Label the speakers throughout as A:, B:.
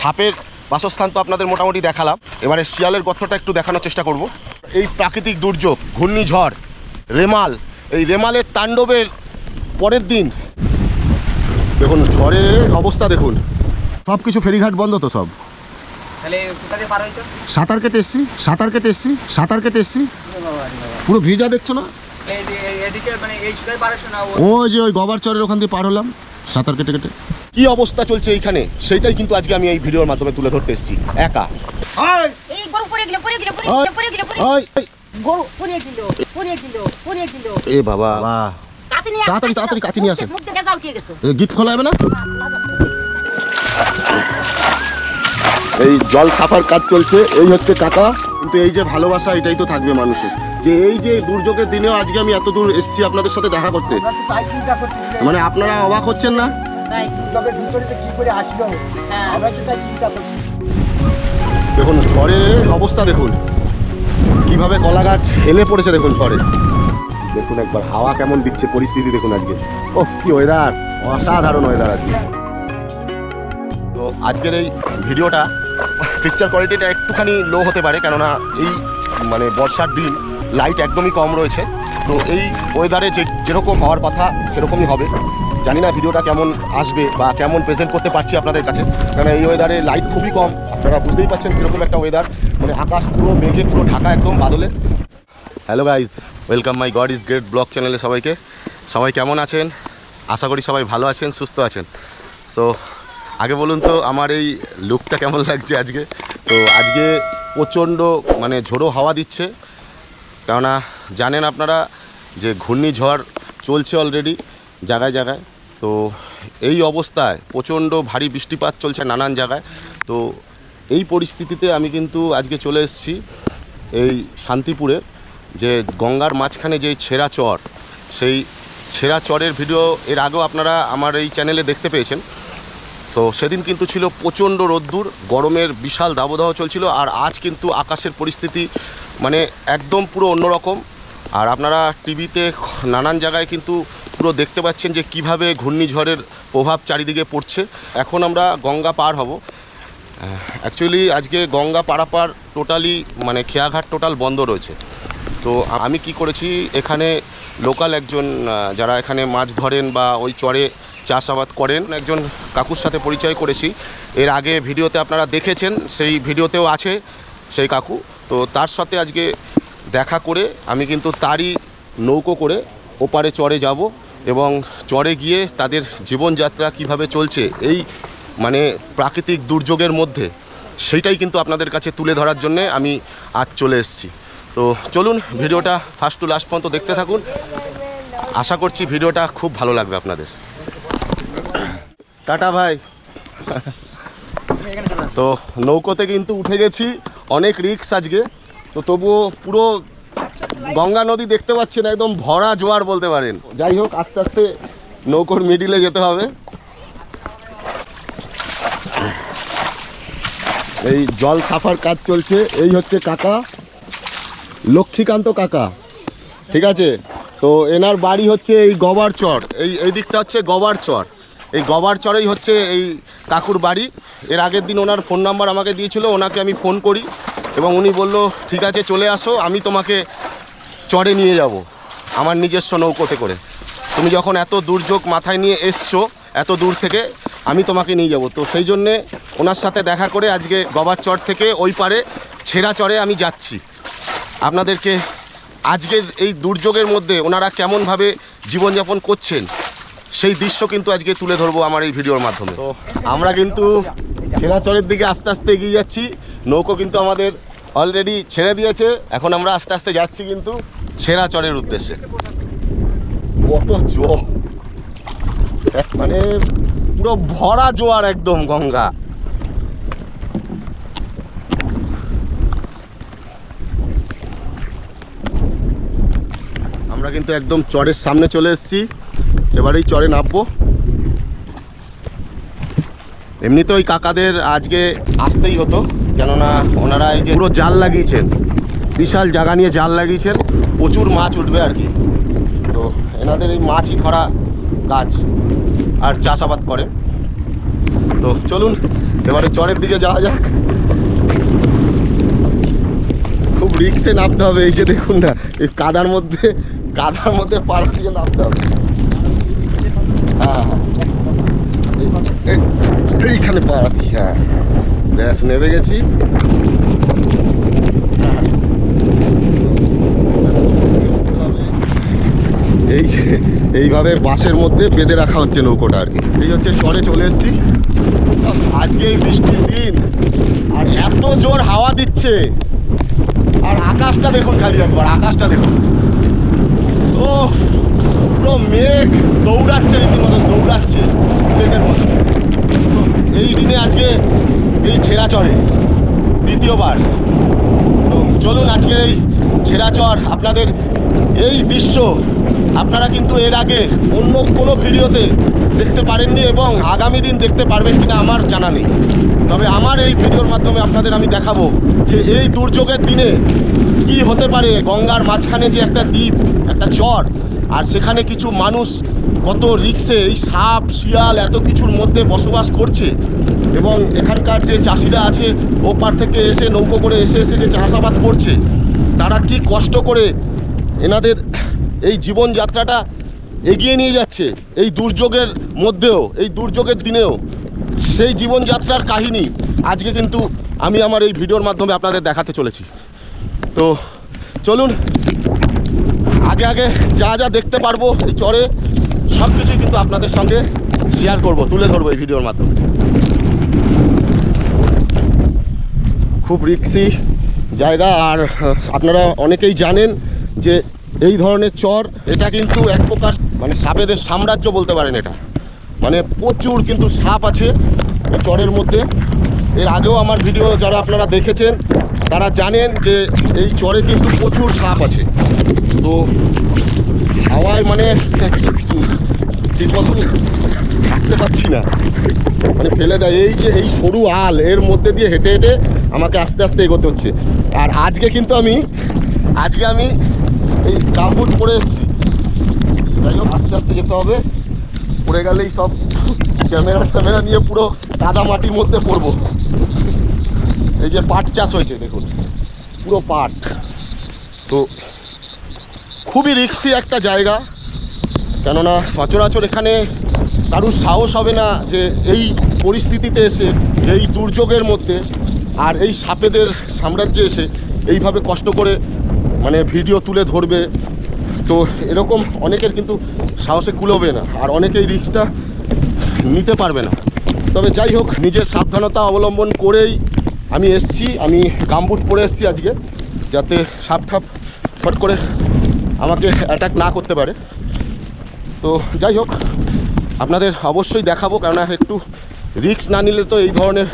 A: সাপের বাসস্থান তো আপনাদের মোটামুটি দেখালাম, এবারে শিয়ালের গর্তটা একটু দেখানোর চেষ্টা করব। এই প্রাকৃতিক দুর্যোগ ঘূর্ণিঝড় রেমাল, এই রেমালের তাণ্ডবের পরের দিন দেখুন ঝড়ের অবস্থা দেখুন, সব কিছু ফেরিঘাট বন্ধ তো সব। সাঁতার কেটে এসছি পুরো ভিজা দেখছো না, ওই যে ওই গবার চরের ওখান দিয়ে পার হলাম সাঁতার কেটে কেটে। কি অবস্থা চলছে এইখানে সেইটাই কিন্তু আজকে আমি এই ভিডিওর মাধ্যমে তুলে ধরতে এসেছি একা। এ বাবা তাড়াতাড়ি কাছে নিয়ে আসেন, গিট খোলা যাবে না। এই জল সাফার কাজ চলছে, এই হচ্ছে কাকা। কিন্তু এই যে ভালোবাসা এটাই তো থাকবে মানুষের, যে এই যে দুর্যোগের দিনেও আজকে আমি এত দূর এসেছি আপনাদের সাথে দেখা করতে। মানে আপনারা অবাক হচ্ছেন না? দেখুন ঝড়ের অবস্থা দেখুন, কিভাবে কলা গাছ হেলে পড়েছে দেখুন ঝড়ে। দেখুন একবার হাওয়া কেমন দিচ্ছে, পরিস্থিতি দেখুন আজকে। ওহ কি ওয়েদার, অসাধারণ ওয়েদার আজকে। তো আজকের এই ভিডিওটা পিকচার কোয়ালিটিটা একটুখানি লো হতে পারে, কেননা এই মানে বর্ষার দিন লাইট একদমই কম রয়েছে। তো এই ওয়েদারে যেরকম হওয়ার কথা সেরকমই হবে। জানি না ভিডিওটা কেমন আসবে বা কেমন প্রেজেন্ট করতে পারছি আপনাদের কাছে, কারণ এই ওয়েদারে লাইট খুবই কম। আপনারা বুঝতেই পারছেন কীরকম একটা ওয়েদার, মানে আকাশ পুরো মেঘে পুরো ঢাকা একদম বাদলে। Hello guys, welcome my God is great blog চ্যানেলে সবাইকে। সবাই কেমন আছেন? আশা করি সবাই ভালো আছেন, সুস্থ আছেন। সো আগে বলুন তো আমার এই লুকটা কেমন লাগছে আজকে। তো আজকে প্রচণ্ড মানে ঝোড়ো হাওয়া দিচ্ছে, কেননা জানেন আপনারা যে ঘূর্ণিঝড় চলছে অলরেডি জায়গায় জায়গায়। তো এই অবস্থায় প্রচণ্ড ভারী বৃষ্টিপাত চলছে নানান জায়গায়। তো এই পরিস্থিতিতে আমি কিন্তু আজকে চলে এসেছি এই শান্তিপুরে, যে গঙ্গার মাঝখানে যে ছেঁড়া চর, সেই ছেঁড়া চরের ভিডিও এর আগেও আপনারা আমার এই চ্যানেলে দেখতে পেয়েছেন। তো সেদিন কিন্তু ছিল প্রচণ্ড রোদ্দুর, গরমের বিশাল দাবদাহ চলছিল। আর আজ কিন্তু আকাশের পরিস্থিতি মানে একদম পুরো অন্যরকম। আর আপনারা টিভিতে নানান জায়গায় কিন্তু পুরো দেখতে পাচ্ছেন যে কিভাবে ঘূর্ণিঝড়ের প্রভাব চারিদিকে পড়ছে। এখন আমরা গঙ্গা পার হব। অ্যাকচুয়ালি আজকে গঙ্গা পারাপার টোটালি মানে খেয়াঘাট টোটাল বন্ধ রয়েছে। তো আমি কি করেছি, এখানে লোকাল একজন যারা এখানে মাছ ধরেন বা ওই চরে চাষাবাদ করেন একজন কাকুর সাথে পরিচয় করেছি। এর আগে ভিডিওতে আপনারা দেখেছেন, সেই ভিডিওতেও আছে সেই কাকু। তো তার সাথে আজকে দেখা করে আমি কিন্তু তারই নৌকো করে ওপারে চরে যাব এবং চরে গিয়ে তাদের জীবনযাত্রা কিভাবে চলছে এই মানে প্রাকৃতিক দুর্যোগের মধ্যে, সেইটাই কিন্তু আপনাদের কাছে তুলে ধরার জন্যে আমি আজ চলে এসেছি। তো চলুন ভিডিওটা ফার্স্ট টু লাস্ট পর্যন্ত দেখতে থাকুন। আশা করছি ভিডিওটা খুব ভালো লাগবে আপনাদের। টাটা ভাই। তো নৌকোতে কিন্তু উঠে গেছি, অনেক রিস্ক আজকে। তো তবুও পুরো গঙ্গা নদী দেখতে পাচ্ছেন, একদম ভরা জোয়ার বলতে পারেন। যাই হোক আস্তে আস্তে নৌকোর মিডিলে যেতে হবে। এই জল সাফার কাজ চলছে, এই হচ্ছে কাকা লক্ষ্মীকান্ত কাকা, ঠিক আছে। তো এনার বাড়ি হচ্ছে এই গবার চর, এই দিকটা হচ্ছে গবার চর। এই গবার চরেই হচ্ছে এই কাকুর বাড়ি। এর আগের দিন ওনার ফোন নাম্বার আমাকে দিয়েছিল, ওনাকে আমি ফোন করি এবং উনি বলল ঠিক আছে চলে আসো, আমি তোমাকে চরে নিয়ে যাব আমার নিজস্ব নৌকোতে করে। তুমি যখন এত দুর্যোগ মাথায় নিয়ে এসছো এত দূর থেকে, আমি তোমাকে নিয়ে যাব। তো সেই জন্যে ওনার সাথে দেখা করে আজকে গবার চর থেকে ওই পারে ছেঁড়া চরে আমি যাচ্ছি। আপনাদেরকে আজকের এই দুর্যোগের মধ্যে ওনারা কেমনভাবে জীবনযাপন করছেন সেই দৃশ্য কিন্তু আজকে তুলে ধরবো আমার এই ভিডিওর মাধ্যমে। তো আমরা কিন্তু ছেঁড়া চরের দিকে আস্তে আস্তে এগিয়ে যাচ্ছি। নৌকো কিন্তু আমাদের অলরেডি ছেড়ে দিয়েছে, এখন আমরা আস্তে আস্তে যাচ্ছি কিন্তু ছেঁড়া চরের উদ্দেশ্যে। কত জোয়ার, মানে পুরো ভরা জোয়ার একদম গঙ্গা। আমরা কিন্তু একদম চরের সামনে চলে এসেছি, এবারেই চরে নামবো। এমনিতে ওই কাকাদের আজকে আসতেই হতো, কেননা ওনারা এই যে পুরো জাল লাগিয়েছেন, বিশাল জায়গা নিয়ে জাল লাগিয়েছেন, প্রচুর মাছ উঠবে আর কি। তো এনাদের এই মাছই ধরা কাজ আর চাষাবাদ করে। তো তো চলুন এবারে চরের দিকে যাওয়া যাক। খুব রিক্সে নামতে হবে, এই যে দেখুন না, এই কাদার মধ্যে পার দিয়ে নামতে হবে। হ্যাঁ এইখানে পাড়াতি, হ্যাঁ ব্যাস নেমে গেছি। এই যে এইভাবে বাঁশের মধ্যে বেঁধে রাখা হচ্ছে নৌকোটা আর কি। এই হচ্ছে চরে চলে এসেছি। আজকে এই বৃষ্টির দিন আর এত জোর হাওয়া দিচ্ছে, আর আকাশটা দেখুন, খালি একবার আকাশটা দেখুন, ও পুরো মেঘ দৌড়াচ্ছে, রীতিমতো দৌড়াচ্ছে মেঘের মতো। এই দিনে আজকে এই ছেঁড়াচরে দ্বিতীয়বার। তো চলুন আজকের এই ছেঁড়াচর আপনাদের এই দৃশ্য আপনারা কিন্তু এর আগে অন্য কোনো ভিডিওতে দেখতে পারেননি এবং আগামী দিন দেখতে পারবেন কিনা আমার জানা নেই। তবে আমার এই ভিডিওর মাধ্যমে আপনাদের আমি দেখাবো যে এই দুর্যোগের দিনে কি হতে পারে। গঙ্গার মাঝখানে যে একটা দ্বীপ, একটা চর, আর সেখানে কিছু মানুষ কত রিক্সে এই সাপ শিয়াল এত কিছুর মধ্যে বসবাস করছে, এবং এখানকার যে চাষিরা আছে ওপার থেকে এসে নৌকো করে এসে যে চাষাবাদ করছে, তারা কি কষ্ট করে এনাদের এই জীবনযাত্রাটা এগিয়ে নিয়ে যাচ্ছে এই দুর্যোগের মধ্যেও, এই দুর্যোগের দিনেও। সেই জীবনযাত্রার কাহিনী আজকে কিন্তু আমি আমার এই ভিডিওর মাধ্যমে আপনাদের দেখাতে চলেছি। তো চলুন আগে যা যা দেখতে পারবো এই চরে সব কিছুই কিন্তু আপনাদের সঙ্গে শেয়ার করব, তুলে ধরবো এই ভিডিওর মাধ্যমে। খুব রিক্সি জায়গা, আর আপনারা অনেকেই জানেন যে এই ধরনের চর, এটা কিন্তু এক প্রকার মানে সাপেদের সাম্রাজ্য বলতে পারেন। এটা মানে প্রচুর কিন্তু সাপ আছে এই চরের মধ্যে। এর আগেও আমার ভিডিও যারা আপনারা দেখেছেন তারা জানেন যে এই চরে কিন্তু প্রচুর সাপ আছে। তো হাওয়ায় মানে ঠিক মতো থাকতে পারছি না, মানে ফেলে দেয়। এই যে এই সরু আল, এর মধ্যে দিয়ে হেঁটে হেঁটে আমাকে আস্তে আস্তে এগোতে হচ্ছে। আর আজকে কিন্তু আমি এই গামবুট পরে এসেছি। যাই হোক আস্তে আস্তে যেতে হবে, পড়ে গেলেই সব ক্যামেরা নিয়ে পুরো কাদা মাটির মধ্যে পড়বো। এই যে পাট চাষ হয়েছে দেখুন, পুরো পাট। তো খুবই রিক্সি একটা জায়গা, কেননা সচরাচর এখানে কারুর সাহস হবে না যে এই পরিস্থিতিতে এসে, এই দুর্যোগের মধ্যে আর এই সাপেদের সাম্রাজ্যে এসে এইভাবে কষ্ট করে মানে ভিডিও তুলে ধরবে। তো এরকম অনেকের কিন্তু সাহসে কুলোবে না, আর অনেকেই রিস্কটা নিতে পারবে না। তবে যাই হোক, নিজের সাবধানতা অবলম্বন করেই আমি এসছি। আমি গামবুট পরে এসছি আজকে, যাতে সাপ ঠাপ ফট করে আমাকে অ্যাটাক না করতে পারে। তো যাই হোক আপনাদের অবশ্যই দেখাবো, কেননা একটু রিস্ক না নিলে তো এই ধরনের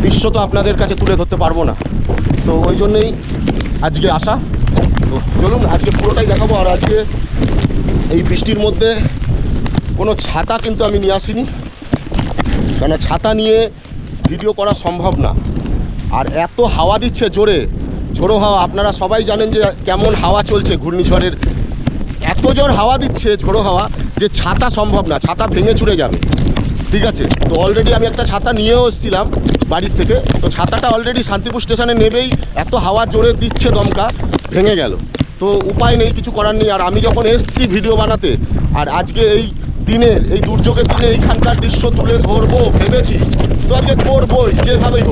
A: দৃশ্য তো আপনাদের কাছে তুলে ধরতে পারবো না। তো ওই জন্যেই আজকে আসা। তো চলুন আজকে পুরোটাই দেখাবো। আর আজকে এই বৃষ্টির মধ্যে কোনো ছাতা কিন্তু আমি নিয়ে আসিনি, কেন ছাতা নিয়ে ভিডিও করা সম্ভব না। আর এত হাওয়া দিচ্ছে জোরে, ঝোড়ো হাওয়া। আপনারা সবাই জানেন যে কেমন হাওয়া চলছে ঘূর্ণিঝড়ের। এত জোর হাওয়া দিচ্ছে, ঝোড়ো হাওয়া, যে ছাতা সম্ভব না, ছাতা ভেঙে চুরে যাবে। ঠিক আছে, তো অলরেডি আমি একটা ছাতা নিয়েও এসেছিলাম বাড়ির থেকে। তো ছাতাটা অলরেডি শান্তিপুর স্টেশনে নেবেই এত হাওয়া জোরে দিচ্ছে, দমকা ভেঙে গেল। তো উপায় নেই, কিছু করার নেই। আর আমি যখন এসেছি ভিডিও বানাতে, আর আজকে এই দিনের, এই দুর্যোগের দিনে এইখানকার দৃশ্য তুলে ধরবো ভেবেছি, তো আজকে করবোই, যেভাবেই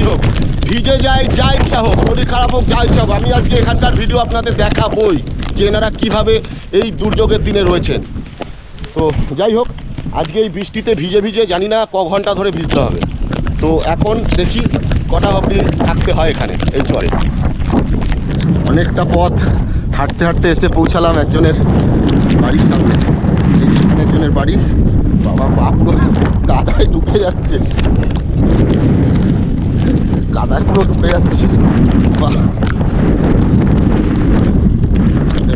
A: হোক। ভিজে যাই, যা ইচ্ছা হোক, শরীর খারাপ হোক, যা ইচ্ছা হোক, আমি আজকে এখানকার ভিডিও আপনাদের দেখাবোই যে এনারা কীভাবে এই দুর্যোগের দিনে রয়েছেন। তো যাই হোক, আজকে এই বৃষ্টিতে ভিজে জানি না ক ঘন্টা ধরে ভিজতে হবে। তো এখন দেখি কটা অবধি থাকতে হয় এখানে এই চরে। অনেকটা পথ হাঁটতে এসে পৌঁছালাম একজনের বাড়ির সামনে। একজনের বাড়ি, বাবা পুরো কাদায় ঢুকে যাচ্ছে,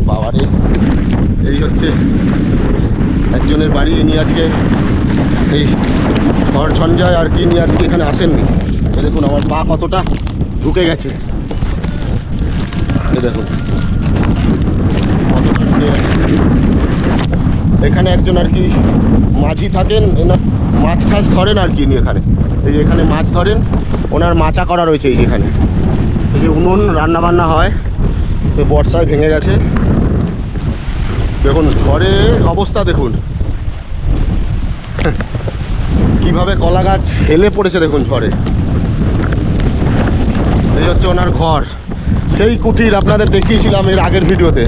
A: বাবারে। এই হচ্ছে একজনের বাড়ি। ইনি আজকে এই ঝড় ঝঞ্ঝায় আর কি নিয়ে আজকে এখানে আসেননি। দেখুন আমার পা কতটা ঢুকে গেছে, দেখুন কতটা ঢুকে গেছে। এখানে একজন আর কি মাঝি থাকেন, মাছ টাছ ধরেন আর কি ইনি এখানে। এই যে এখানে মাছ ধরেন, ওনার মাচা করা রয়েছে এই যে এখানে। এই যে উনুন রান্নাবান্না হয়, বর্ষায় ভেঙে গেছে। দেখুন ঝড়ের অবস্থা দেখুন কিভাবে কলা গাছ হেলে পড়েছে দেখুন ঝড়ে। এই হচ্ছে ওনার ঘর, সেই কুটির আপনাদের দেখিয়েছিলাম এর আগের ভিডিওতে।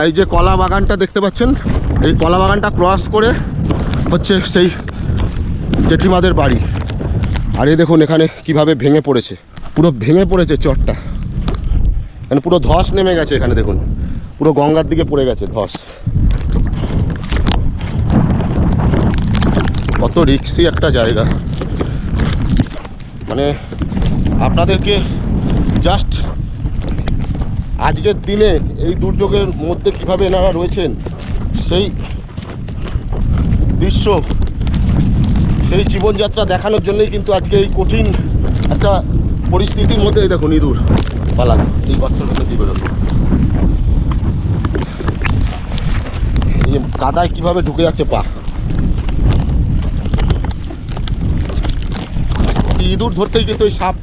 A: এই যে কলা বাগানটা দেখতে পাচ্ছেন, এই কলা বাগানটা ক্রস করে হচ্ছে সেই জেঠিমাদের বাড়ি। আর এই দেখুন এখানে কিভাবে ভেঙে পড়েছে, পুরো ভেঙে পড়েছে চটটা, মানে পুরো ধস নেমে গেছে এখানে দেখুন, পুরো গঙ্গার দিকে পড়ে গেছে ধস। কত রিস্কি একটা জায়গা, মানে আপনাদেরকে জাস্ট আজকের দিনে এই দুর্যোগের মধ্যে কিভাবে এনারা রয়েছেন সেই দৃশ্য, সেই জীবনযাত্রা দেখানোর জন্যই কিন্তু আজকে এই কঠিন একটা পরিস্থিতির মধ্যে এই দেখুন ইঁদুর পালান এই গর্তের মধ্যে দিয়ে বেরোলো। এই যে কাদায় কিভাবে ঢুকে যাচ্ছে পা। ইঁদুর ধরতেই কিন্তু ওই সাপ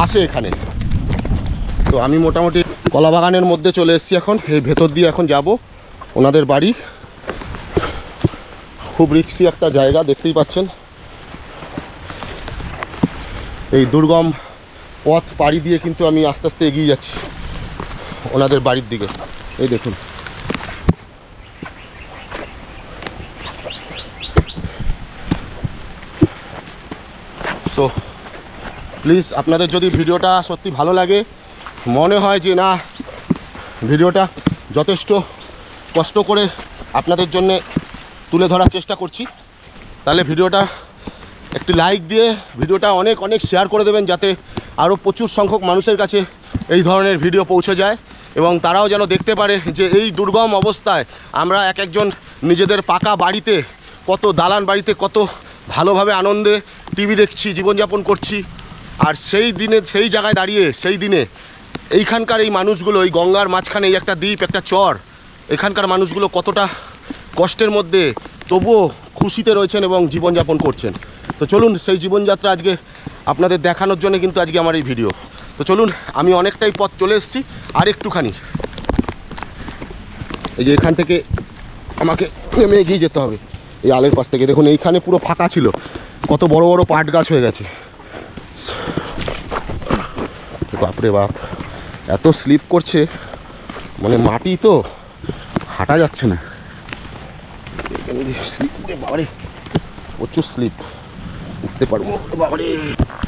A: আসে এখানে। তো আমি মোটামুটি কলা বাগানের মধ্যে চলে এসেছি এখন, এর ভেতর দিয়ে এখন যাব ওনাদের বাড়ি। খুব রিস্কি একটা জায়গা দেখতেই পাচ্ছেন, এই দুর্গম পথ পাড়ি দিয়ে কিন্তু আমি আস্তে আস্তে এগিয়ে যাচ্ছি ওনাদের বাড়ির দিকে। এই দেখুন তো প্লিজ আপনাদের যদি ভিডিওটা সত্যি ভালো লাগে, মনে হয় যে না ভিডিওটা যথেষ্ট কষ্ট করে আপনাদের জন্য তুলে ধরার চেষ্টা করছি, তাহলে ভিডিওটা একটি লাইক দিয়ে ভিডিওটা অনেক অনেক শেয়ার করে দেবেন, যাতে আরও প্রচুর সংখ্যক মানুষের কাছে এই ধরনের ভিডিও পৌঁছে যায় এবং তারাও যেন দেখতে পারে যে এই দুর্গম অবস্থায় আমরা এক একজন নিজেদের পাকা বাড়িতে, কত দালান বাড়িতে কত ভালোভাবে আনন্দে টিভি দেখছি, জীবনযাপন করছি। আর সেই দিনে সেই জায়গায় দাঁড়িয়ে সেই দিনে এইখানকার এই মানুষগুলো, এই গঙ্গার মাঝখানে এই একটা দ্বীপ, একটা চর, এখানকার মানুষগুলো কতটা কষ্টের মধ্যে তবুও খুশিতে রয়েছেন এবং জীবনযাপন করছেন। তো চলুন সেই জীবনযাত্রা আজকে আপনাদের দেখানোর জন্য কিন্তু আজকে আমার এই ভিডিও। তো চলুন, আমি অনেকটাই পথ চলে এসেছি, আর একটুখানি এই যে এখান থেকে আমাকে নেমে এগিয়ে যেতে হবে এই আলের পাশ থেকে। দেখুন এইখানে পুরো ফাঁকা ছিল, কত বড় বড় পাট গাছ হয়ে গেছে। বাপরে বাপ, এত স্লিপ করছে, মানে মাটি তো হাঁটা যাচ্ছে না। স্লিপ বাবারে, প্রচুর স্লিপ, উঠতে পারবো বাবারে,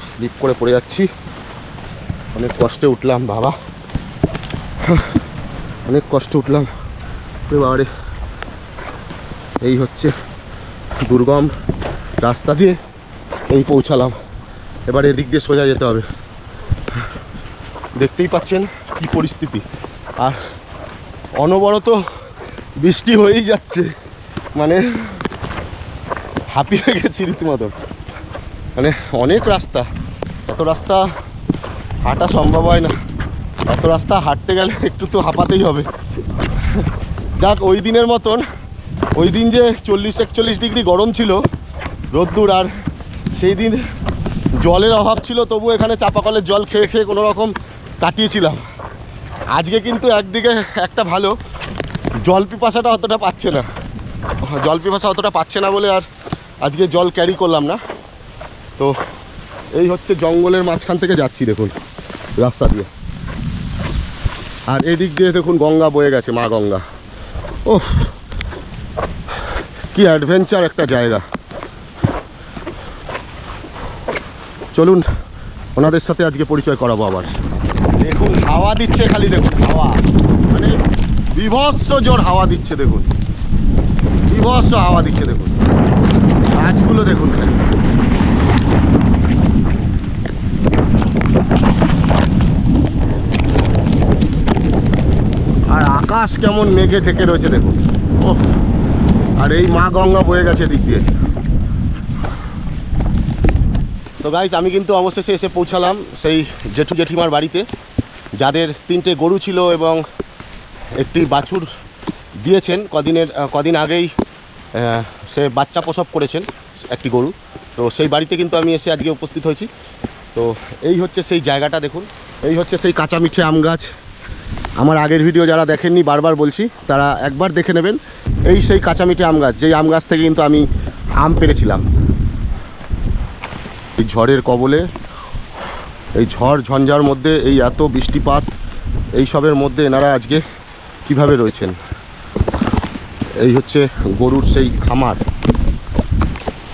A: স্লিপ করে পড়ে যাচ্ছি। অনেক কষ্টে উঠলাম বাবা, অনেক কষ্টে উঠলাম বাবারে। এই হচ্ছে দুর্গম রাস্তা দিয়ে এই পৌঁছালাম, এবার এদিক দিয়ে সোজা যেতে হবে। দেখতেই পাচ্ছেন কি পরিস্থিতি, আর অনবরত বৃষ্টি হয়েই যাচ্ছে, মানে হাঁপিয়ে গেছি রীতিমতো। মানে অনেক রাস্তা, এত রাস্তা হাঁটা সম্ভব হয় না, এত রাস্তা হাঁটতে গেলে একটু তো হাঁপাতেই হবে। যাক, ওই দিনের মতন, ওই দিন যে 40-41 ডিগ্রি গরম ছিল রোদ্দুর, আর সেই দিন জলের অভাব ছিল, তবু এখানে চাপাকলের জল খেয়ে খেয়ে কোনো রকম কাটিয়েছিলাম। আজকে কিন্তু একদিকে একটা ভালো, জল পিপাসাটা অতটা পাচ্ছে না, জল পিপাসা অতটা পাচ্ছে না বলে আর আজকে জল ক্যারি করলাম না। তো এই হচ্ছে জঙ্গলের মাঝখান থেকে যাচ্ছি দেখুন রাস্তা দিয়ে, আর এদিক দিয়ে দেখুন গঙ্গা বয়ে গেছে, মা গঙ্গা। ওহ, কি অ্যাডভেঞ্চার একটা জায়গা। চলুন ওনাদের সাথে আজকে পরিচয় করাবো আবার। দেখুন হাওয়া দিচ্ছে, খালি দেখুন হাওয়া, মানে বিভৎস জোর হাওয়া দিচ্ছে, দেখুন বিভৎস হাওয়া দিচ্ছে। দেখুন গাছগুলো দেখুন খালি, আর আকাশ কেমন মেঘে ঢেকে রয়েছে দেখুন। ওহ, আর এই মা গঙ্গা বয়ে গেছে দিক দিয়ে। তো গাইস, আমি কিন্তু অবশেষে এসে পৌঁছালাম সেই জেঠু জেঠিমার বাড়িতে, যাদের 3টে গরু ছিল এবং একটি বাছুর দিয়েছেন কদিন আগেই সে বাচ্চা প্রসব করেছেন একটি গরু। তো সেই বাড়িতে কিন্তু আমি এসে আজকে উপস্থিত হয়েছি। তো এই হচ্ছে সেই জায়গাটা দেখুন, এই হচ্ছে সেই কাঁচা মিঠে আম গাছ। আমার আগের ভিডিও যারা দেখেননি বারবার বলছি তারা একবার দেখে নেবেন। এই সেই কাঁচা মিঠে আম গাছ, যেই আম গাছ থেকে কিন্তু আমি আম পেড়েছিলাম। এই ঝড়ের কবলে, এই ঝড় ঝঞ্ঝার মধ্যে, এই এত বৃষ্টিপাত, এই সবের মধ্যে এনারা আজকে কিভাবে রয়েছেন। এই হচ্ছে গরুর সেই খামার,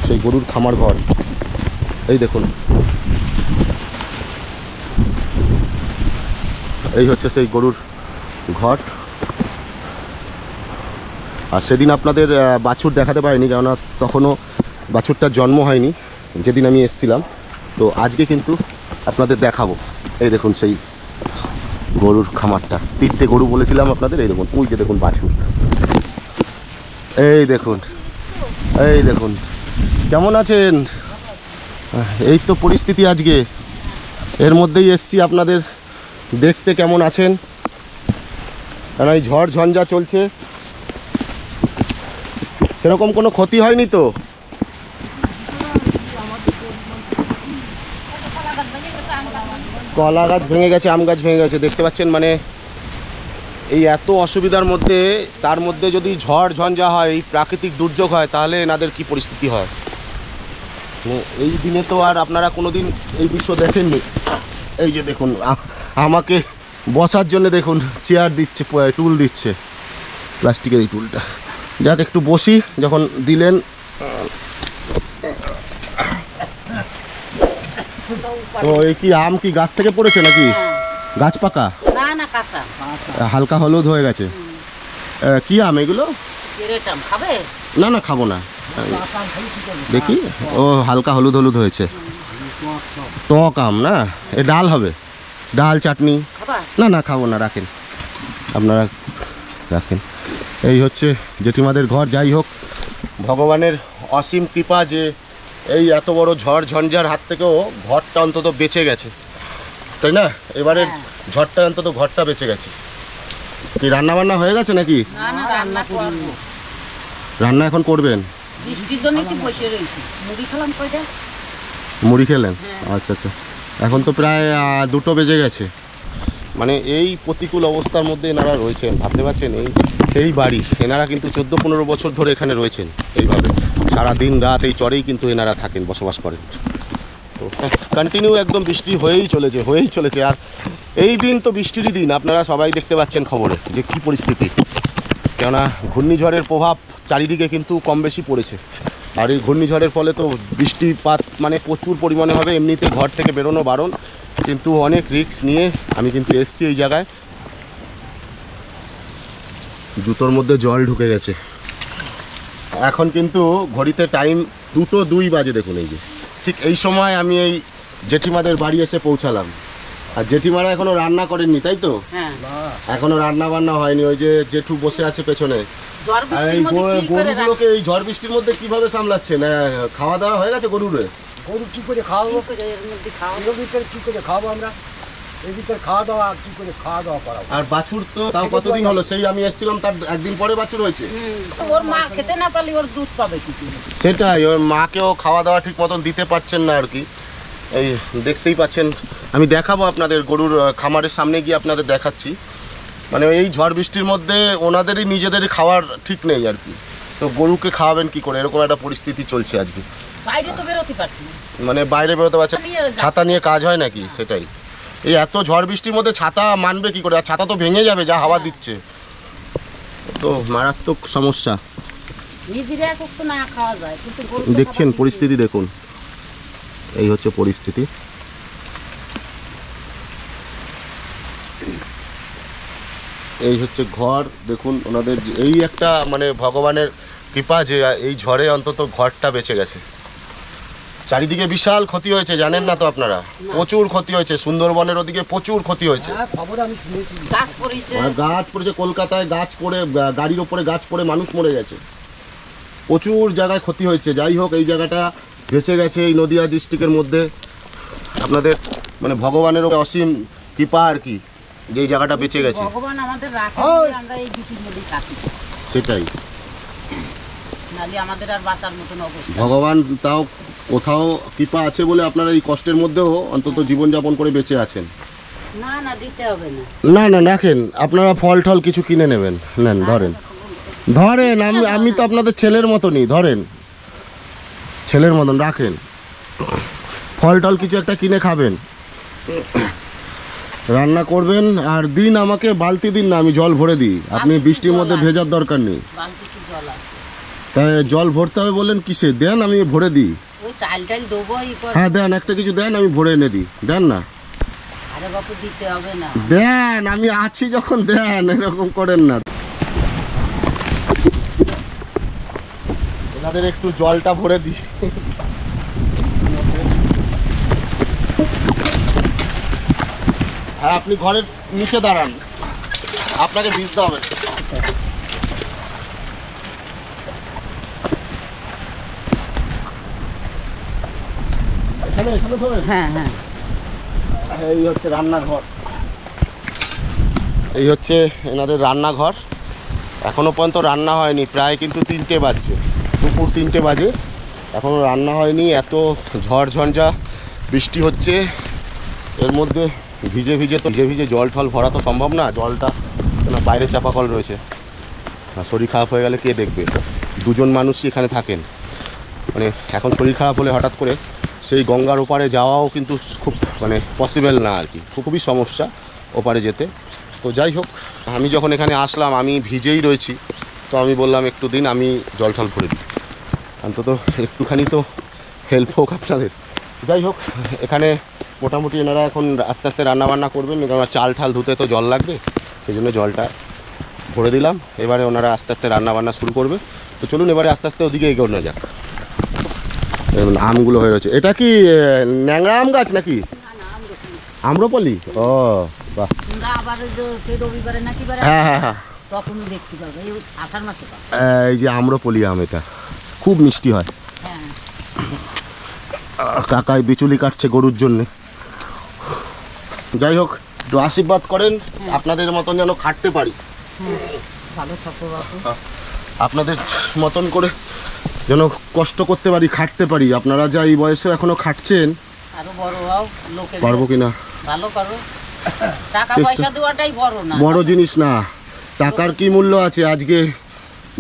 A: সেই গরুর খামার ঘর। এই দেখুন, এই হচ্ছে সেই গরুর ঘর। আর সেদিন আপনাদের বাছুর দেখাতে পারিনি, কেননা তখনও বাছুরটার জন্ম হয়নি যেদিন আমি এসেছিলাম। তো আজকে কিন্তু আপনাদের দেখাবো। এই দেখুন সেই গরুর খামারটা, 3টে গরু বলেছিলাম আপনাদের। এই দেখুন, ওই যে দেখুন বাছুর, এই দেখুন, এই দেখুন। কেমন আছেন? এই তো পরিস্থিতি আজকে, এর মধ্যেই এসছি আপনাদের দেখতে কেমন আছেন। কারণ এই ঝড় ঝঞ্ঝা চলছে, সেরকম কোনো ক্ষতি হয়নি তো? কলা গাছ ভেঙে গেছে, আম গাছ ভেঙে গেছে, দেখতে পাচ্ছেন। মানে এই এত অসুবিধার মধ্যে, তার মধ্যে যদি ঝড় ঝঞ্ঝা হয়, এই প্রাকৃতিক দুর্যোগ হয়, তাহলে এনাদের কি পরিস্থিতি হয়। এই দিনে তো আর আপনারা কোনোদিন এই দৃশ্য দেখেননি। এই যে দেখুন, আমাকে বসার জন্য দেখুন চেয়ার দিচ্ছে, টুল দিচ্ছে, প্লাস্টিকের এই টুলটা। যাক একটু বসি, যখন দিলেন। তো এই কি আম কি গাছ থেকে পড়েছে নাকি? গাছ পাকা?
B: না না, কাঁচা।
A: হালকা হলুদ হয়ে গেছে। কি আম এগুলো?
B: খাবে?
A: না না, খাবো না। দেখি, ও হালকা হলুদ হলুদ হয়েছে। টক আম না? এ ডাল হবে, ডাল চাটনি। না না, খাবো না, রাখেন আপনারা, রাখেন। এই হচ্ছে জেঠিমাদের ঘর। যাই হোক, ভগবানের অসীম কৃপা যে এই এত বড় ঝড় ঝঞ্ঝার হাত থেকেও ঘরটা অন্তত বেঁচে গেছে, তাই না? এবারে ঝড়টা অন্তত ঘরটা বেঁচে গেছে। কি রান্না বান্না হয়ে গেছে নাকি? রান্না এখন করবেন? মুড়ি খেলেন? আচ্ছা আচ্ছা। এখন তো প্রায় 2টো বেজে গেছে। মানে এই প্রতিকূল অবস্থার মধ্যে এনারা রয়েছেন, ভাবতে পারছেন? এই সেই বাড়ি, এনারা কিন্তু 14-15 বছর ধরে এখানে রয়েছেন এইভাবে। সারা দিন রাত এই চরেই কিন্তু এনারা থাকেন, বসবাস করেন। তো কন্টিনিউ একদম বৃষ্টি হয়েই চলেছে। আর এই দিন তো বৃষ্টিরই দিন, আপনারা সবাই দেখতে পাচ্ছেন খবরে যে কী পরিস্থিতি। কেননা ঘূর্ণিঝড়ের প্রভাব চারিদিকে কিন্তু কম বেশি পড়েছে। আর এই ঘূর্ণিঝড়ের ফলে তো বৃষ্টিপাত মানে প্রচুর পরিমাণে হবে। এমনিতে ঘর থেকে বেরোনো বারণ, কিন্তু অনেক রিস্ক নিয়ে আমি কিন্তু এসছি এই জায়গায়। জুতোর মধ্যে জল ঢুকে গেছে। এখন কিন্তু ঘড়িতে টাইম 2:02 বাজে। দেখুন এই যে ঠিক এই সময় আমি এই জেঠিমাদের বাড়ি এসে পৌঁছালাম। আর জেঠিমারা এখনো রান্না করেননি, তাই তো? এখনো রান্না বান্না হয়নি। ওই যে জেঠু বসে আছে পেছনে। এই গরুগুলোকে এই ঝড় বৃষ্টির মধ্যে কিভাবে সামলাচ্ছেন? খাওয়া দাওয়া হয়ে গেছে গরুরে?
C: গরু কি করে খাওয়াবো? কি করে খাওয়াবো আমরা? এর ভিতরে খাওয়া দাওয়া কি করে খাওয়া দাওয়া করাবো?
A: আর বাছুর তো তাও কতদিন হলো? সেই আমি এসেছিলাম তার একদিন পরে বাছুর হয়েছে।
B: ওর মা খেতে না পারলে ওর দুধ পাবে কি করে?
A: সেটাই, ওর মাকেও খাওয়া দাওয়া ঠিক মতন দিতে পারছেন না আর কি। এই দেখতেই পাচ্ছেন, আমি দেখাবো আপনাদের গরুর খামারের সামনে গিয়ে আপনাদের দেখাচ্ছি। মানে এই ঝড় বৃষ্টির মধ্যে ওনাদেরই নিজেদেরই খাওয়ার ঠিক নেই আর কি। তো গরুকে খাওয়াবেন কি করে? এরকম একটা পরিস্থিতি চলছে আজকে।
B: বাইরে তো বেরোতে পারছি না।
A: মানে বাইরে বেরোতে পারছে? ছাতা নিয়ে কাজ হয় নাকি? সেটাই, এই এত ঝড় বৃষ্টির মধ্যে ছাতা মানবে কি করে? আর ছাতা তো ভেঙে যাবে যা হাওয়া দিচ্ছে, তো মারাত্মক সমস্যা। দেখছেন পরিস্থিতি, দেখুন এই হচ্ছে পরিস্থিতি। এই হচ্ছে ঘর, দেখুন ওনাদের। এই একটা মানে ভগবানের কৃপা যে এই ঝড়ে অন্তত ঘরটা বেঁচে গেছে। চারিদিকে বিশাল ক্ষতি হয়েছে, জানেন না তো আপনারা? প্রচুর ক্ষতি হয়েছে, সুন্দরবনের ওদিকে প্রচুর ক্ষতি হয়েছে। গাছ পড়েছে কলকাতায়, গাছ পড়ে, গাড়ির ওপরে গাছ পড়ে মানুষ মরে গেছে। প্রচুর জায়গায় ক্ষতি হয়েছে। যাই হোক, এই জায়গাটা বেঁচে গেছে এই নদিয়া ডিস্ট্রিক্টের মধ্যে। আপনাদের মানে ভগবানের অসীম কৃপা আর কি, যে এই জায়গাটা বেঁচে গেছে।
B: ভগবান আমাদের রাখে, আমরা এই বৃষ্টির মধ্যেই থাকি।
A: সেটাই,
B: নাহলে আমাদের আর বাঁচার মতন অবস্থা।
A: ভগবান তাও কোথাও কৃপা আছে বলে আপনারা এই কষ্টের মধ্যেও অন্তত জীবনযাপন করে বেঁচে আছেন।
B: না না দিতে হবে না।
A: না না রাখেন, আপনারা ফল টল কিছু কিনে নেবেন, নেন ধরেন ধরেন, আমি তো আপনাদের ছেলের মতনই, ধরেন ছেলের মতন রাখেন, ফল টল কিছু একটা কিনে খাবেন, রান্না করবেন। আর দিন আমাকে বালতি দিন না, আমি জল ভরে দিই, আপনি বৃষ্টির মধ্যে ভেজার দরকার নেই।
B: বালতিতে জল আছে।
A: তাই জল ভরতে হবে বললেন কিসে, দেন আমি ভরে দিই।
B: ওই চাল টাল দেবো ই করে।
A: হ্যাঁ দেন, একটা কিছু দেন, আমি ভরে এনে দিই, দেন না।
B: আরে বাপু দিতে হবে না।
A: দেন, আমি আছি যখন দেন, এরকম করেন না। এনাদের একটু জলটা ভরে দিই। হ্যাঁ আপনি ঘরের নিচে দাঁড়ান, আপনাকে ভিজতে হবে। এখানে এখানে ধরে
B: হ্যাঁ হ্যাঁ।
A: এই হচ্ছে রান্নাঘর, এই হচ্ছে এনাদের রান্নাঘর। এখনো পর্যন্ত রান্না হয়নি, প্রায় কিন্তু 3টে বাজছে, দুপুর 3টে বাজে, এখনো রান্না হয়নি। এত ঝড় ঝঞ্ঝা বৃষ্টি হচ্ছে, এর মধ্যে ভিজে ভিজে জল টল ভরা তো সম্ভব না, জলটা না বাইরে চাপা কল রয়েছে, আর শরীর খারাপ হয়ে গেলে কে দেখবে? দুজন মানুষই এখানে থাকেন, মানে এখন শরীর খারাপ হলে হঠাৎ করে সেই গঙ্গার ওপারে যাওয়াও কিন্তু খুব মানে পসিবল না আর কি, খুবই সমস্যা ওপারে যেতে। তো যাই হোক, আমি যখন এখানে আসলাম আমি ভিজেই রয়েছি, তো আমি বললাম একটু দিন, আমি জল টল ভরে দিই, অন্তত একটুখানি তো হেল্প হোক আপনাদের। যাই হোক, এখানে মোটামুটি এনারা এখন আস্তে আস্তে রান্নাবান্না করবেন, কারণ চাল ঠাল ধুতে তো জল লাগবে, সেই জন্য জলটা ভরে দিলাম। এবারে ওনারা আস্তে আস্তে রান্নাবান্না শুরু করবে। তো চলুন এবারে আস্তে আস্তে ওদিকে এগোনো যাক। আমগুলো হয়ে রয়েছে, এটা কি ন্যাংরা আম গাছ নাকি আম্রপলি? ও বাহ,
B: তোমরা আবার ওই যে সেই রবিবারে নাকি বারে
A: হ্যাঁ হ্যাঁ হ্যাঁ,
B: তখনই দেখতে পাবে, এই আষাঢ় মাসে পাবে।
A: এই যে আম্রপলি আম, এটা খুব মিষ্টি হয়।
B: হ্যাঁ
A: কাকাই বিচুলি কাটছে গরুর জন্যে। যাই হোক, একটু আশীর্বাদ করেন, আপনাদের মতন যেন খাটতে পারি,
B: ভালো থাকো বাপু।
A: আপনাদের মতন করে যেন কষ্ট করতে পারি, খাটতে পারি। আপনারা যা এই বয়সে এখনো খাটছেন,
B: আরো বড় হও, লোকে
A: পারবো কিনা
B: ভালো করো। টাকা
A: চেষ্টা-
B: পয়সা দেওয়াটাই বড় না,
A: বড় জিনিস না, টাকার কি মূল্য আছে? আজকে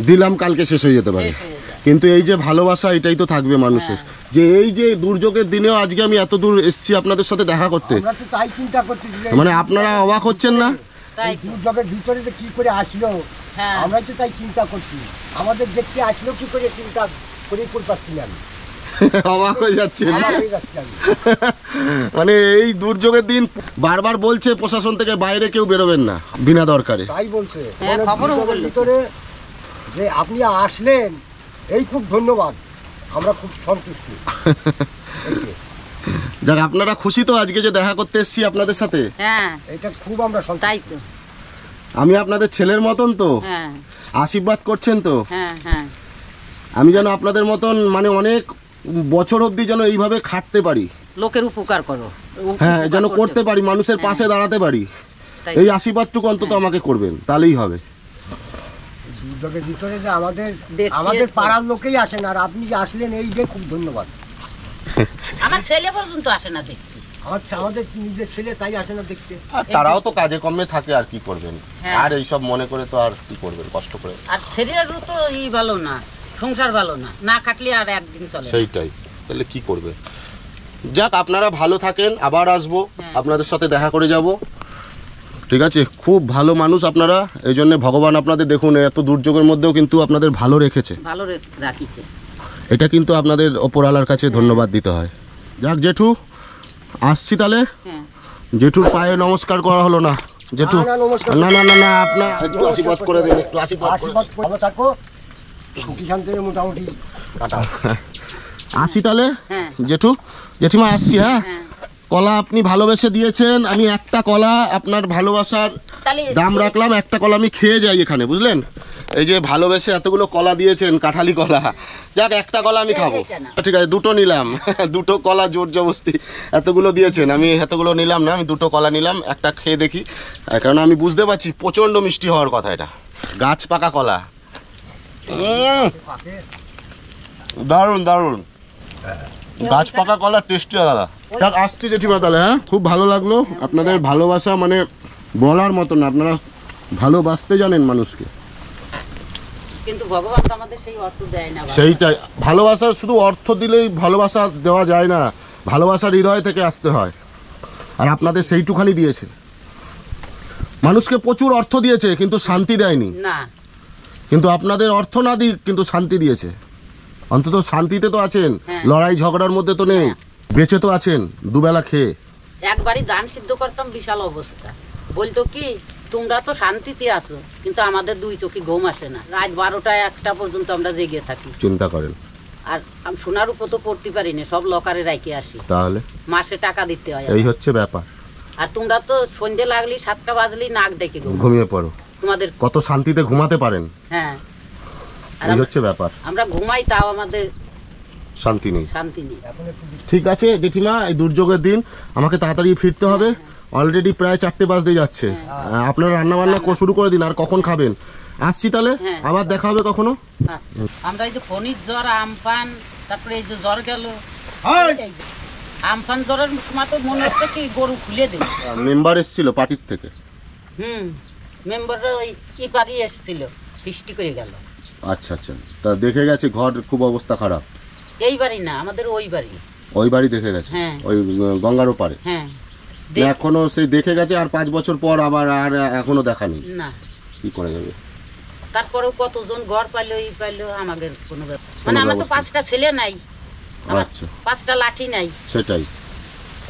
A: দিলাম, কালকে শেষ হয়ে যেতে পারে,
B: শেষ হয়ে যায়।
A: কিন্তু এই যে ভালোবাসা, এটাই তো থাকবে মানুষের। যে এই যে দুর্যোগের দিনেও আজকে আমি এত দূর এসেছি আপনাদের সাথে দেখা করতে,
C: আমরা তো তাই চিন্তা করতেছি যে
A: মানে আপনারা অবাক হচ্ছেন না?
B: তাই
C: এই
B: তো।
C: দুর্যোগের ভিতরে যে কি করে আসলো,
B: হ্যাঁ
C: আমরা তো তাই চিন্তা করছি, আমাদের দেখতে আসলো কি করে চিন্তা করে করতে পারছি না আমি,
A: অবাক হয়ে যাচ্ছেন।
C: অবাক হয়ে যাচ্ছি আমি।
A: মানে এই দুর্যোগের দিন বারবার বলছে প্রশাসন থেকে বাইরে কেউ বেরোবেন না বিনা দরকারে।
C: তাই বলছে
B: হ্যাঁ,
C: মানে
B: খবরও
C: দুর্যোগের
B: বললো।
C: ভিতরে যে আপনি আসলেন, এই খুব ধন্যবাদ, আমরা খুব সন্তুষ্ট। এই যে,
A: যাক, আপনারা খুশি তো আজকে যে দেখা করতে এসেছি আপনাদের সাথে?
B: হ্যাঁ
C: এটা খুব আমরা সন্তুষ্ট।
B: তাই তো।
A: আমি আপনাদের ছেলের মতন তো,
B: হ্যাঁ
A: আশীর্বাদ করছেন তো,
B: হ্যাঁ হ্যাঁ
A: আমি যেন আপনাদের মতন মানে অনেক বছর অবধি যেন এইভাবে খাটতে পারি,
B: লোকের উপকার করো।
A: হ্যাঁ
B: উপকার
A: যেন করতে পারি, মানুষের
B: হ্যাঁ।
A: পাশে দাঁড়াতে পারি,
B: তাই।
A: এই আশীর্বাদটুকু অন্তত আমাকে করবেন, তাহলেই হবে।
C: দুর্যোগের ভিতরে যে আমাদের
B: দেখতে
C: আমাদের
B: এসছো।
C: পাড়ার লোকেই আসেন, আর আপনি যে আসলেন, এই যে খুব ধন্যবাদ।
B: আমার ছেলে পর্যন্ত আসে না দেখতে।
C: আমাদের নিজের ছেলে তাই আসে না দেখতে।
A: আর তারাও তো কাজে কর্মে থাকে, আর কি করবেন,
B: হ্যাঁ।
A: আর এইসব মনে করে তো আর কি করবেন, কষ্ট করে।
B: আর ছেলেরও তো ভালো না, সংসার ভালো না, না কাটলে আর একদিন চলে না।
A: সেইটাই, তাহলে কি করবে? যাক, আপনারা ভালো থাকেন, আবার আসবো,
B: হ্যাঁ।
A: আপনাদের সাথে দেখা করে যাব, ঠিক আছে? খুব ভালো মানুষ আপনারা, এই জন্য ভগবান আপনাদের দেখুন এত দুর্যোগের মধ্যেও কিন্তু আপনাদের ভালো রেখেছে,
B: ভালো রাখিছে।
A: এটা কিন্তু আপনাদের ওপরওয়ালার কাছে ধন্যবাদ দিতে হয়। যাক জেঠু, আসছি তাহলে।
B: হ্যাঁ
A: জেঠুর পায়ে নমস্কার করা হলো না, জেঠু।
C: না, নমস্কার।
A: না না না না, আপনার একটু আশীর্বাদ করে দিন, একটু আশীর্বাদ করে দিন।
C: আশীর্বাদ করে ভালো থাকো, সুখী শান্তিতে মোটামুটি কাটাও।
A: আসি তাহলে
B: হ্যাঁ
A: জেঠু, জেঠিমা আসছি। হ্যাঁ,
B: হ্যাঁ
A: কলা আপনি ভালোবেসে দিয়েছেন, আমি একটা কলা আপনার ভালোবাসার
B: তাহলে
A: দাম রাখলাম, একটা কলা আমি খেয়ে যাই এখানে, বুঝলেন? এই যে ভালোবেসে এতগুলো কলা দিয়েছেন, কাঁঠালি কলা, যাক একটা কলা আমি খাবো,
B: এইটা না।
A: ঠিক আছে দুটো নিলাম। দুটো কলা জোর জবস্তি এতগুলো দিয়েছেন, আমি এতগুলো নিলাম না, আমি দুটো কলা নিলাম, একটা খেয়ে দেখি, কারণ আমি বুঝতে পারছি প্রচণ্ড মিষ্টি হওয়ার কথা, এটা গাছ পাকা কলা।
C: পাকে
A: দারুণ দারুণ, গাছ পাকা কলার টেস্টই আলাদা। যাক, আসছি জেঠিমা তাহলে। হ্যাঁ, খুব ভালো লাগলো। আপনাদের ভালোবাসা মানে বলার মতো না, আপনারা ভালোবাসতে জানেন মানুষকে,
B: কিন্তু ভগবান তো আমাদের সেই অর্থ দেয় না।
A: সেইটাই। ভালোবাসা শুধু অর্থ দিলেই ভালোবাসা দেওয়া যায় না, ভালোবাসা হৃদয় থেকে আসতে হয়। আর আপনাদের সেইটুখানি দিয়েছে। মানুষকে প্রচুর অর্থ দিয়েছে কিন্তু শান্তি দেয়নি।
B: না,
A: কিন্তু আপনাদের অর্থ না দিক কিন্তু শান্তি দিয়েছে। অন্তত শান্তিতে তো আছেন,
B: হ্যাঁ।
A: লড়াই ঝগড়ার মধ্যে তো নেই, বেঁচে তো আছেন দুবেলা খেয়ে।
B: একবারই ধান সিদ্ধ করতাম, বিশাল অবস্থা। বলতো কি, তোমরা তো শান্তিতে আছো, কিন্তু আমাদের দুই চোখে ঘুম আসে না। রাত 12টা 1টা পর্যন্ত আমরা জেগে থাকি।
A: চিন্তা করেন।
B: আর আমি সোনার উপর তো পড়তে পারি না, সব লকারে রাখে আসি।
A: তাহলে
B: মাসে টাকা দিতে হয়।
A: এই হচ্ছে ব্যাপার।
B: আর তোমরা তো সন্ধ্যে লাগলি 7টা বাজলি নাক ডেকে
A: ঘুমিয়ে পড়ো,
B: তোমাদের।
A: কত শান্তিতে ঘুমাতে পারেন।
B: হ্যাঁ, আর
A: এই হচ্ছে ব্যাপার।
B: আমরা ঘুমাই, তাও আমাদের
A: শান্তি নেই।
B: শান্তি নেই।
A: ঠিক আছে জেঠিমা, এই দুর্যোগের দিন আমাকে তাড়াতাড়ি ফিরতে হবে। অলরেডি প্রায় 4টে বাজতে যাচ্ছে। আপনারা রান্না বান্না শুরু করে দিন। আর কখন খাবেন? আসছি তাহলে,
B: হ্যাঁ।
A: আবার দেখা হবে কখনো।
B: আচ্ছা, আমরা এই যে ফণির জ্বর, আমপান, তারপরে এই যে জ্বর গেল, এই যে আমপান জ্বরের সময় তো মনে হচ্ছে কি গরু খুলে দেবে।
A: মেম্বার এসেছিল পার্টির থেকে।
B: মেম্বাররা ওই পারি এসেছিল, বৃষ্টি করে গেল।
A: আচ্ছা আচ্ছা, তা দেখে গেছে ঘর খুব অবস্থা খারাপ।
B: এই বাড়ি না, আমাদের ওই বাড়ি।
A: ওই বাড়ি দেখে গেছে?
B: হ্যাঁ।
A: ওই গঙ্গার ওপারে?
B: হ্যাঁ।
A: এখনো সেই দেখে গেছে, আর 5 বছর পর আবার আর এখনো দেখা নেই।
B: না,
A: কি করে যাবে?
B: তারপরেও কতজন ঘর পাইলো, পাইলো, আমাদের কোনো ব্যাপার মানে আমার তো 5টা ছেলে নাই, আমার
A: আচ্ছা,
B: 5টা লাঠি নাই।
A: সেটাই।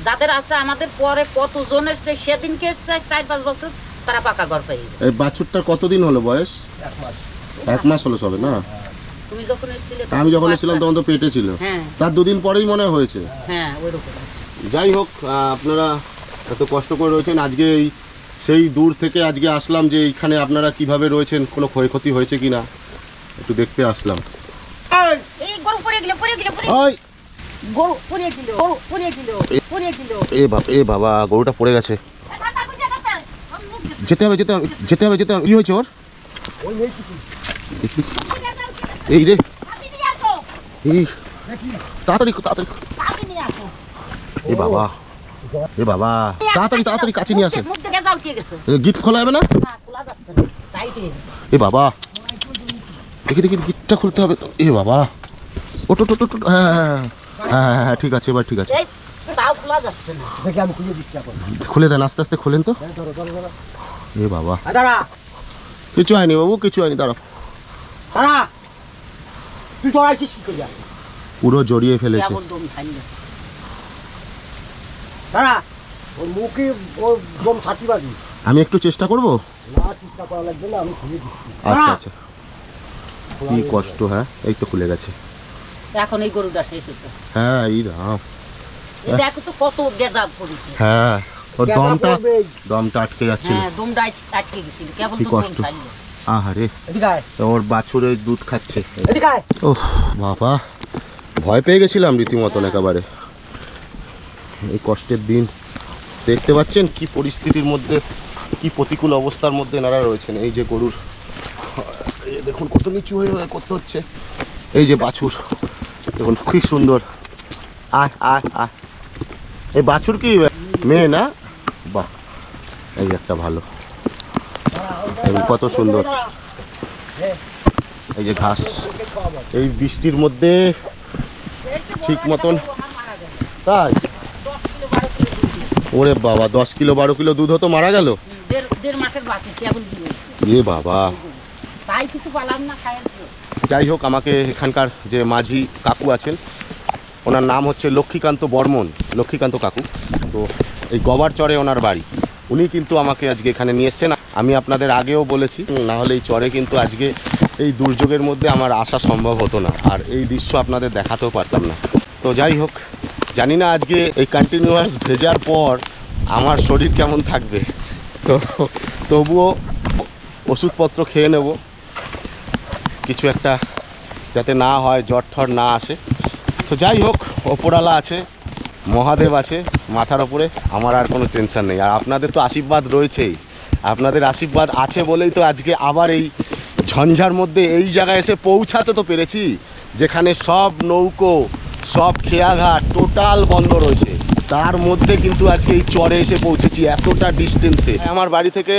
B: যাদের আছে আমাদের পরে কতজন এসছে, সেদিনকে এসছে 4-5 বছর, তারা পাকা ঘর পাই।
A: এই বাছুরটার কতদিন হলো বয়স? 1 মাস হলো সবে না?
B: তুমি যখন এসেছিলে,
A: আমি যখন এসেছিলাম তখন তো পেটে ছিল।
B: হ্যাঁ
A: তার 2 দিন পরেই মনে হয়েছে।
B: হ্যাঁ, ওইরকম।
A: যাই হোক, আপনারা এত কষ্ট করে রয়েছেন। আজকে সেই দূর থেকে আজকে আসলাম যে এইখানে আপনারা কিভাবে রয়েছেন, কোনো ক্ষয়ক্ষতি হয়েছে কিনা একটু দেখতে আসলাম।
B: এই গরু পড়ে গেল, পড়ে গেল,
A: ওই
B: গরু পড়ে গেল, গরু পড়ে গেল, পড়ে গেল।
A: এ বাবা, গরুটা পড়ে গেছে। যেতে হবে যেতে হবে যেতে হবে যেতে হবে। কি হয়েছে ওর? এই রে, এই তাড়াতাড়ি তাড়াতাড়ি। এ বাবা, এ বাবা, তাড়াতাড়ি তাড়াতাড়ি কাছে নিয়ে আসে। গিট খোলা যাবে না? এ বাবা, দেখি দেখি গিটটা খুলতে হবে। এ বাবা, ওটো টো টো। হ্যাঁ হ্যাঁ হ্যাঁ হ্যাঁ, ঠিক আছে, এবার ঠিক আছে। খুলে দেন, আস্তে আস্তে খোলেন তো। এ বাবা, কিছু হয়নি বাবু, কিছু হয়নি। দাঁড়াও, পুরো জড়িয়ে ফেলেছে। আমি একটু চেষ্টা করবো। আচ্ছা আচ্ছা, কি কষ্ট। হ্যাঁ, এই তো খুলে গেছে।
B: এখন এই গরুটা শেষ হতো।
A: হ্যাঁ, এই রাম,
B: দেখো তো কত গেজাব পড়েছে।
A: হ্যাঁ, ওর দমটা আটকে যাচ্ছিল।
B: হ্যাঁ, দমটা আটকে গেছিল, কেবল
A: কি
B: তো
A: কষ্ট।
B: দম ছাড়লো।
A: আহারে, ওর বাছুরের দুধ খাচ্ছে। ওহ বাবা, ভয় পেয়ে গেছিলাম রীতিমতন একেবারে। এই কষ্টের দিন দেখতে পাচ্ছেন কি পরিস্থিতির মধ্যে, কি প্রতিকূল অবস্থার মধ্যে এনারা রয়েছেন। এই যে গরুর দেখুন কত নিচু হয়ে করতে হচ্ছে। এই যে বাছুর দেখুন খুব সুন্দর। আয় আয় আয়, এই বাছুর কি মেয়ে না? বাহ, এই একটা ভালো, কত সুন্দর। এই যে ঘাস, এই বৃষ্টির মধ্যে ঠিক মতন। তাই? ওরে বাবা, 10 কিলো 12 কিলো দুধ হতো, মারা গেল।
B: দেড় মাসের বাকি, কেবল দিল।
A: এ বাবা,
B: তাই কিছু পালাম না খায়।
A: যাই হোক, আমাকে এখানকার যে মাঝি কাকু আছেন, ওনার নাম হচ্ছে লক্ষ্মীকান্ত বর্মন, লক্ষ্মীকান্ত কাকু। তো এই গবারচরে ওনার বাড়ি। উনি কিন্তু আমাকে আজকে এখানে নিয়ে এসছেন। আমি আপনাদের আগেও বলেছি, না হলে এই চরে কিন্তু আজকে এই দুর্যোগের মধ্যে আমার আসা সম্ভব হতো না, আর এই দৃশ্য আপনাদের দেখাতেও পারতাম না। তো যাই হোক, জানি না আজকে এই কন্টিনিউয়াস ভেজার পর আমার শরীর কেমন থাকবে। তো তবুও ওষুধপত্র খেয়ে নেব, কিছু একটা যাতে না হয়, জ্বর ঠর না আসে। তো যাই হোক, ওপরওয়ালা আছে, মহাদেব আছে মাথার ওপরে, আমার আর কোনো টেনশন নেই। আর আপনাদের তো আশীর্বাদ রয়েছেই, আপনাদের আশীর্বাদ আছে বলেই তো আজকে আবার এই ঝঞ্ঝার মধ্যে এই জায়গায় এসে পৌঁছাতে তো পেরেছি। যেখানে সব নৌকো, সব খেয়াঘাট টোটাল বন্ধ রয়েছে, তার মধ্যে কিন্তু আজকে এই চরে এসে পৌঁছেছি এতটা ডিস্টেন্সে। আমার বাড়ি থেকে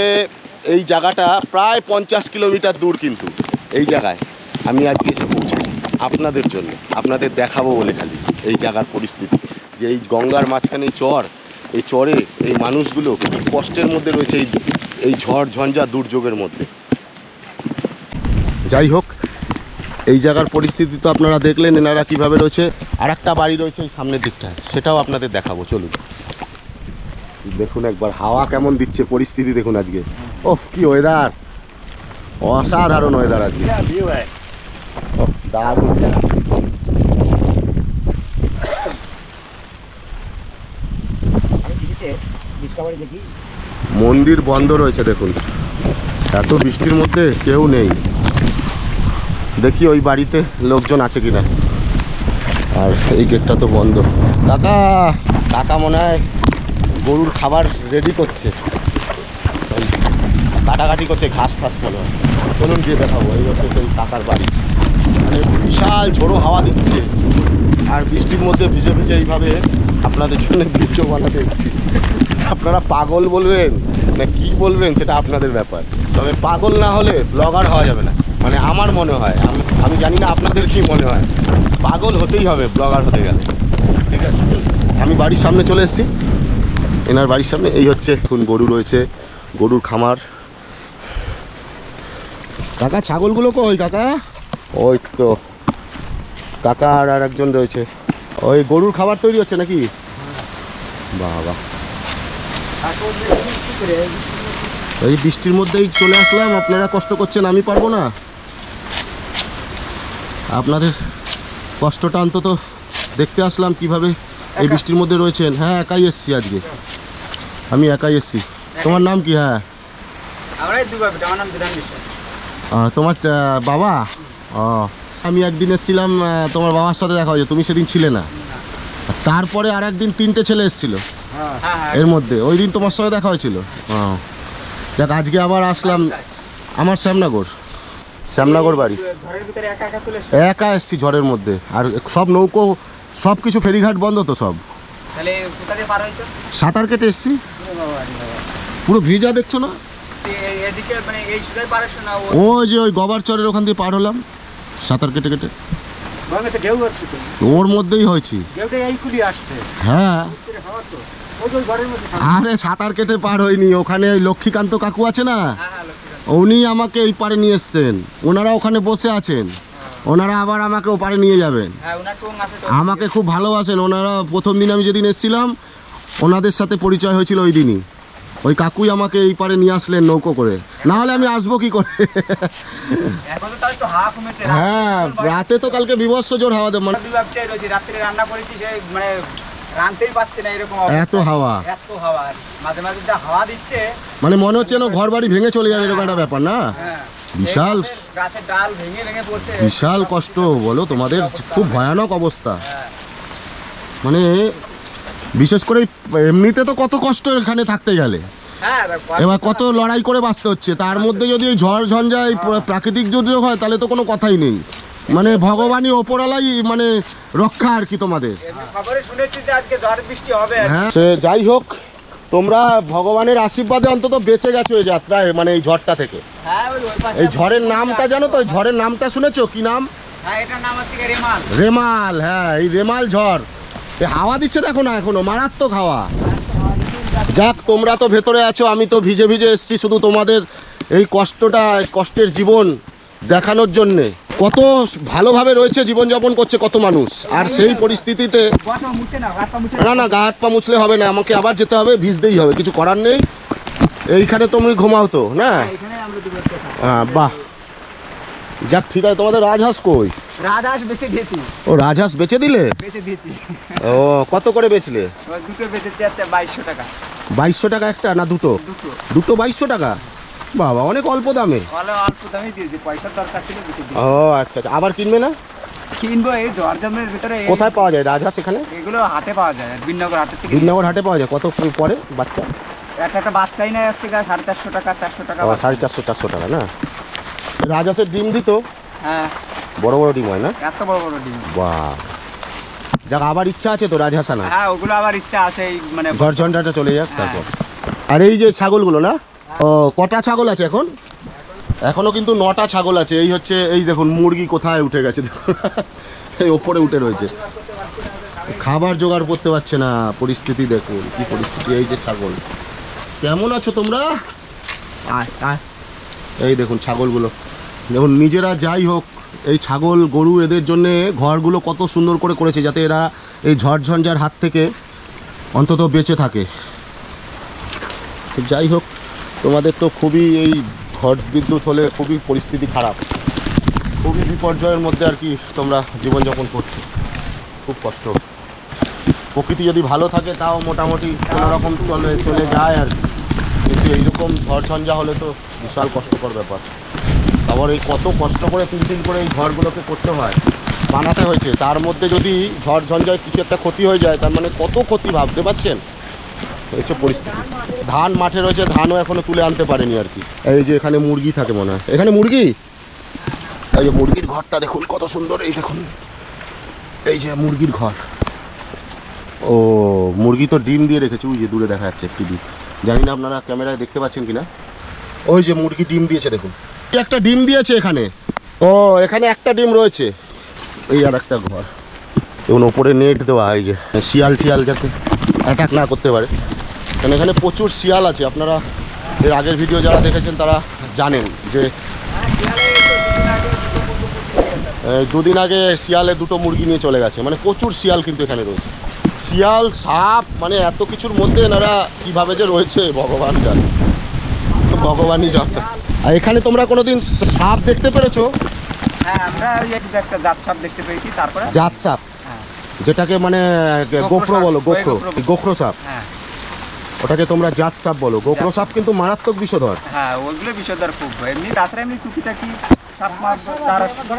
A: এই জায়গাটা প্রায় 50 কিলোমিটার দূর, কিন্তু এই জায়গায় আমি আজকে এসে পৌঁছেছি আপনাদের জন্য, আপনাদের দেখাবো বলে খালি এই জায়গার পরিস্থিতি, যে এই গঙ্গার মাঝখানে চর, এই চরে এই মানুষগুলো কি কষ্টের মধ্যে রয়েছে এই ঝড় ঝঞ্ঝা দুর্যোগের মধ্যে। যাই হোক, এই জায়গার পরিস্থিতি তো আপনারা দেখলেন এনারা কীভাবে রয়েছে। আর একটা বাড়ি রয়েছে এই সামনের দিকটায়, সেটাও আপনাদের দেখাবো, চলুন। দেখুন একবার হাওয়া কেমন দিচ্ছে, পরিস্থিতি দেখুন আজকে। ওহ কি ওয়েদার, অসাধারণ ওয়েদার আজকে, দারুণ। মন্দির বন্ধ রয়েছে দেখুন, এত বৃষ্টির মধ্যে কেউ নেই। দেখি ওই বাড়িতে লোকজন আছে কিনা। আর এই গেটটা তো বন্ধ। কাকা, কাকা মনে হয় গরুর খাবার রেডি করছে, কাটাকাটি করছে, ঘাস ঠাস মনে হয়। চলুন গিয়ে দেখাবো। এই হচ্ছে সেই কাকার বাড়ি। মানে বিশাল ঝোড়ো হাওয়া দিচ্ছে, আর বৃষ্টির মধ্যে ভিজে ভিজে এইভাবে আপনাদের জন্য ভিডিও বানাতে এসেছি। আপনারা পাগল বলবেন না কি বলবেন সেটা আপনাদের ব্যাপার, তবে পাগল না হলে ব্লগার হওয়া যাবে না, মানে আমার মনে হয়। আমি জানি না আপনাদের কি মনে হয়, পাগল হতেই হবে ব্লগার হতে গেলে, ঠিক আছে। আমি বাড়ির সামনে চলে এসেছি, এনার বাড়ির সামনে। এই হচ্ছে এখন গরু রয়েছে, গরুর খামার। কাকা ছাগলগুলো কই কাকা? ওই তো কাকা আর একজন রয়েছে। ওই গরুর খাবার তৈরি হচ্ছে নাকি? বাবা, এই বৃষ্টির মধ্যেই চলে আসলাম, আপনারা কষ্ট করছেন, আমি পারবো না। আপনাদের কষ্টটা অন্তত দেখতে আসলাম কিভাবে এই বৃষ্টির মধ্যে রয়েছেন। হ্যাঁ, একাই এসছি আজকে, আমি একাই এসছি। তোমার নাম কি? হ্যাঁ, তোমার বাবা? ও, আমি একদিন এসেছিলাম, তোমার বাবার সাথে দেখা হয়েছে, তুমি সেদিন ছিলে না। তারপরে আর একদিন 3টে ছেলে এসেছিল এর মধ্যে, ওই দিন তোমার সাথে দেখা হয়েছিল। দেখ আজকে আবার আসলাম। আমার শ্যামনগর বাড়ি। একা এসছি ঝড়ের মধ্যে, আর সব নৌকো সব কিছু ফেরিঘাট বন্ধ তো সব। সাঁতার কেটে এসছি, পুরো ভিজা দেখছো না। ওই যে ওই গবার চরের ওখান দিয়ে পার হলাম সাঁতার কেটে কেটে, ওর মধ্যেই হয়েছি। হ্যাঁ, আরে সাঁতার কেটে পার হয়নি, ওখানে ওই লক্ষ্মীকান্ত কাকু আছে না, উনি আমাকে এই পারে নিয়ে এসছেন। ওনারা ওখানে বসে আছেন, ওনারা আবার আমাকে ও পারে নিয়ে যাবেন। আমাকে খুব ভালোবাসেন ওনারা। প্রথম দিন আমি যেদিন এসেছিলাম ওনাদের সাথে পরিচয় হয়েছিল ওই দিনই। ওই কাকুই আমাকে এই পারে নিয়ে আসলেন নৌকো করে, না হলে আমি আসবো কি করে। হ্যাঁ, রাতে তো কালকে বিভৎস জোর হাওয়া দেব, মানে এত হাওয়া, মানে মনে হচ্ছে না ঘর বাড়ি ভেঙে চলে যাবে, এরকম একটা ব্যাপার না। বিশাল বিশাল কষ্ট বলো তোমাদের, খুব ভয়ানক অবস্থা। মানে বিশেষ করে এমনিতে তো কত কষ্ট এখানে থাকতে গেলে, এবার কত লড়াই করে বাঁচতে হচ্ছে, তার মধ্যে যদি এই ঝড় ঝঞ্ঝায় প্রাকৃতিক দুর্যোগ হয় তাহলে তো কোনো কথাই নেই। মানে ভগবানই ওপরালাই মানে রক্ষা আর কি তোমাদের। হ্যাঁ, যাই হোক, তোমরা ভগবানের আশীর্বাদে অন্তত বেঁচে গেছো এই যাত্রায়, মানে এই ঝড়টা থেকে। এই ঝড়ের নামটা জানো তো? এই ঝড়ের নামটা শুনেছো কি নাম? রেমাল। হ্যাঁ, এই রেমাল ঝড়। এই হাওয়া দিচ্ছে দেখো না, এখনো মারাত্মক হাওয়া। যাক, তোমরা তো ভেতরে আছো, আমি তো ভিজে ভিজে এসছি শুধু তোমাদের এই কষ্টটা, কষ্টের জীবন দেখানোর জন্যে। কত ভালোভাবে রয়েছে, জীবনযাপন করছে কত মানুষ, আর সেই পরিস্থিতিতে না না গা হাত পা মুছলে হবে না, আমাকে আবার যেতে হবে, ভিজতেই হবে, কিছু করার নেই। এইখানে তুমি ঘুমাও তো না? হ্যাঁ, বাহ, যাক ঠিক আছে। তোমাদের রাজহাঁস কই?
C: রাজহাঁস বেচে দিয়েছি।
A: ও, রাজহাঁস বেচে দিলে? ও, কত করে বেচলে?
C: দুটো বেচেছি 2200 টাকা।
A: 2200 টাকা একটা না দুটো? দুটো 2200 টাকা। বাবা, অনেক অল্প দামে।
C: অল্প দামে দিয়েছি, পয়সার দরকার ছিল।
A: ও আচ্ছা আচ্ছা, আবার কিনবে না?
C: কিনবো, এই ঝড়ঝমের ভিতরে।
A: কোথায় পাওয়া যায় রাজহাঁস এখানে?
C: এগুলো হাটে পাওয়া যায়, বিননগর হাটে থেকে।
A: বিননগর হাটে পাওয়া যায়। কত পরে বাচ্চা?
C: একটা বাচ্চাই না আসছে 450 টাকা, 400 টাকা।
A: 450 400 টাকা না? রাজহাঁসের ডিম দিত?
C: হ্যাঁ,
A: বড় বড় ডিম হয় না?
D: এত বড় বড় ডিম।
A: বাহ, যাক আবার ইচ্ছা আছে তো রাজহাঁসানা?
D: হ্যাঁ ওগুলো আবার ইচ্ছা আছে এই মানে
A: ঝড়ঝঞ্ঝাটা চলে যাক তারপর। আর এই যে ছাগলগুলো না, ও কটা ছাগল আছে এখন? এখনো কিন্তু 9টা ছাগল আছে। এই হচ্ছে, এই দেখুন মুরগি কোথায় উঠে গেছে দেখুন, এই ওপরে উঠে রয়েছে, খাবার জোগাড় করতে পারছে না। পরিস্থিতি দেখুন কি পরিস্থিতি। এই যে ছাগল, কেমন আছো তোমরা? আয় আয়, এই দেখুন ছাগলগুলো দেখুন। নিজেরা যাই হোক, এই ছাগল গরু এদের জন্যে ঘরগুলো কত সুন্দর করে করেছে, যাতে এরা এই ঝড়ঝঞ্ঝার হাত থেকে অন্তত বেঁচে থাকে। যাই হোক, তোমাদের তো খুবই এই ঝড় বিদ্যুৎ হলে খুবই পরিস্থিতি খারাপ, খুবই বিপর্যয়ের মধ্যে আর কি তোমরা জীবনযাপন করছো, খুব কষ্ট। প্রকৃতি যদি ভালো থাকে তাও মোটামুটি কোনোরকম চলে যায় আর কি, কিন্তু এইরকম ঝড়ঝঞ্ঝা হলে তো বিশাল কষ্টকর ব্যাপার। আবার এই কত কষ্ট করে তিন করে এই ঘরগুলোকে করতে হয়, বানাতে হয়েছে, তার মধ্যে যদি ঝড়ঝঞ্ঝায় কিছু একটা ক্ষতি হয়ে যায় তার মানে কত ক্ষতি ভাবতে পারছেন। হচ্ছে পরিস্থিতি। ধান মাঠে রয়েছে, ধানও এখনো তুলে আনতে পারেনি আর কি। এই যে এখানে মুরগি থাকে মনে হয়, এখানে মুরগি, এই যে মুরগির ঘরটা দেখুন কত সুন্দর। এই দেখুন, এই যে মুরগির ঘর। ও মুরগি তো ডিম দিয়ে রেখেছে, ওই যে দূরে দেখা যাচ্ছে একটি ডিম, জানি না আপনারা ক্যামেরায় দেখতে পাচ্ছেন কিনা। ওই যে মুরগি ডিম দিয়েছে দেখুন, একটা ডিম দিয়েছে এখানে। ও এখানে একটা ডিম রয়েছে। এই আর একটা ঘর, এবং ওপরে নেট দেওয়া, এই যে শিয়াল টিয়াল যাতে অ্যাটাক না করতে পারে, কারণ এখানে প্রচুর শিয়াল আছে। আপনারা এর আগের ভিডিও যারা দেখেছেন তারা জানেন যে 2 দিন আগে শিয়ালে 2টো মুরগি নিয়ে চলে গেছে। মানে প্রচুর শিয়াল কিন্তু এখানে রয়েছে, শিয়াল সাপ, মানে এত কিছুর মধ্যে এনারা কীভাবে যে রয়েছে ভগবান জানে, ভগবানই জানে। আর এখানে তোমরা কোনোদিন সাপ দেখতে পেরেছো?
D: হ্যাঁ আমরা ওই একটা জাত সাপ দেখতে পেয়েছি। তারপরে
A: জাত সাপ, যেটাকে মানে গোখরো বলো, গোখরো সাপ,
D: হ্যাঁ
A: ওটাকে তোমরা জাত সাপ বলো। গোখরো সাপ কিন্তু মারাত্মক বিষধর।
D: হ্যাঁ ওগুলো বিষধর খুব। এমনি তাছাড়া এমনি টুকিটাকি সাপ মাছ,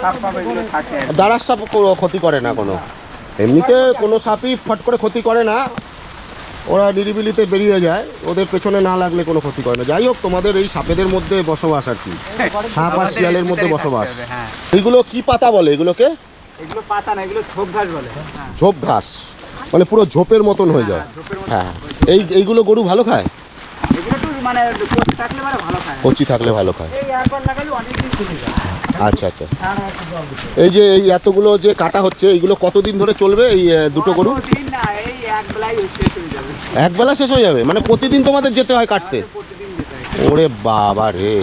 D: সাপ মাছ এগুলো থাকে।
A: দাঁড়ার সাপ ক্ষতি করে না কোনো, এমনিতে কোনো সাপই ফট করে ক্ষতি করে না, ওরা নিরিবিলিতে বেরিয়ে যায়, ওদের পেছনে না লাগলে কোনো ক্ষতি করে না। যাই হোক, তোমাদের এই সাপেদের মধ্যে বসবাস আর কি, সাপ আর শিয়ালের মধ্যে বসবাস। এইগুলো কি পাতা বলে এগুলোকে?
D: এগুলো পাতা না, এগুলো ঝোপ ঘাস বলে।
A: ঝোপ ঘাস, মানে পুরো ঝোপের মতন হয়ে যায়। হ্যাঁ, এইগুলো গরু ভালো খায়?
D: এগুলো একটু মানে কচি থাকলে মানে ভালো খায়,
A: কচি থাকলে ভালো খায়।
D: এই একবার লাগালে অনেকদিন চলে যায়।
A: আচ্ছা আচ্ছা। এই যে এই এতগুলো যে কাটা হচ্ছে, এইগুলো কতদিন ধরে চলবে এই 2টো গরু?
D: দিন না, এই এক বেলায় শেষ হয়ে যাবে।
A: এক বেলা শেষ হয়ে যাবে? মানে প্রতিদিন তোমাদের যেতে হয় কাটতে?
D: প্রতিদিন যেতে হয়।
A: ওরে বাবা রে,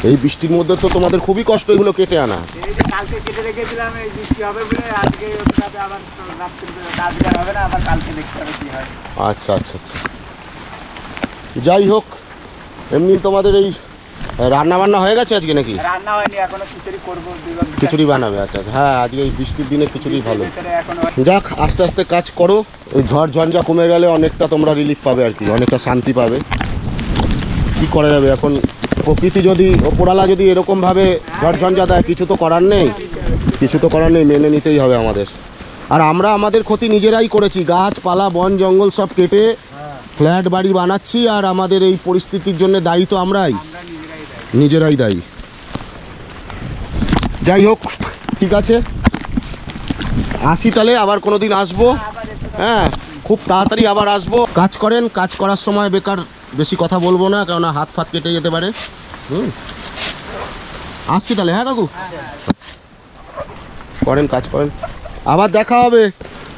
A: এই বৃষ্টির মধ্যে তো তোমাদের খুবই কষ্ট এগুলো কেটে আনা।
D: এই যে কালকে কেটে রেখেছিলাম, এই বৃষ্টি হবে বলে আজকে আবার রাত্রে কাজ হবে না, আবার কালকে দেখতে হবে কি হয়।
A: আচ্ছা আচ্ছা আচ্ছা। যাই হোক, এমনি তোমাদের এই রান্না বান্না হয়ে গেছে আজকে নাকি?
D: রান্না হয়নি এখনো, খিচুড়ি করবো।
A: খিচুড়ি বানাবে? আচ্ছা আচ্ছা। হ্যাঁ, আজকে এই বৃষ্টির দিনে খিচুড়ি ভালো।
D: এখনো
A: যাক, আস্তে আস্তে কাজ করো, এই ঝড় ঝঞ্ঝা কমে গেলে অনেকটা তোমরা রিলিফ পাবে আর কি, অনেকটা শান্তি পাবে। কি করা যাবে এখন, প্রকৃতি যদি, ওপরালা যদি এরকমভাবে ঝড় ঝঞ্ঝা দেয়, কিছু তো করার নেই, কিছু তো করার নেই, মেনে নিতেই হবে আমাদের। আর আমরা আমাদের ক্ষতি নিজেরাই করেছি, গাছপালা বন জঙ্গল সব কেটে ফ্ল্যাট বাড়ি বানাচ্ছি, আর আমাদের এই পরিস্থিতির জন্য দায়ী তো আমরাই, নিজেরাই দায়ী। যাই হোক, ঠিক আছে, আসি তাহলে, আবার কোনো দিন আসবো। হ্যাঁ, খুব তাড়াতাড়ি আবার আসবো। কাজ করেন, কাজ করার সময় বেকার বেশি কথা বলবো না, কেননা হাত ফাত কেটে যেতে পারে। আসছি তাহলে। হ্যাঁ কাকু, করেন, কাজ করেন, আবার দেখা হবে।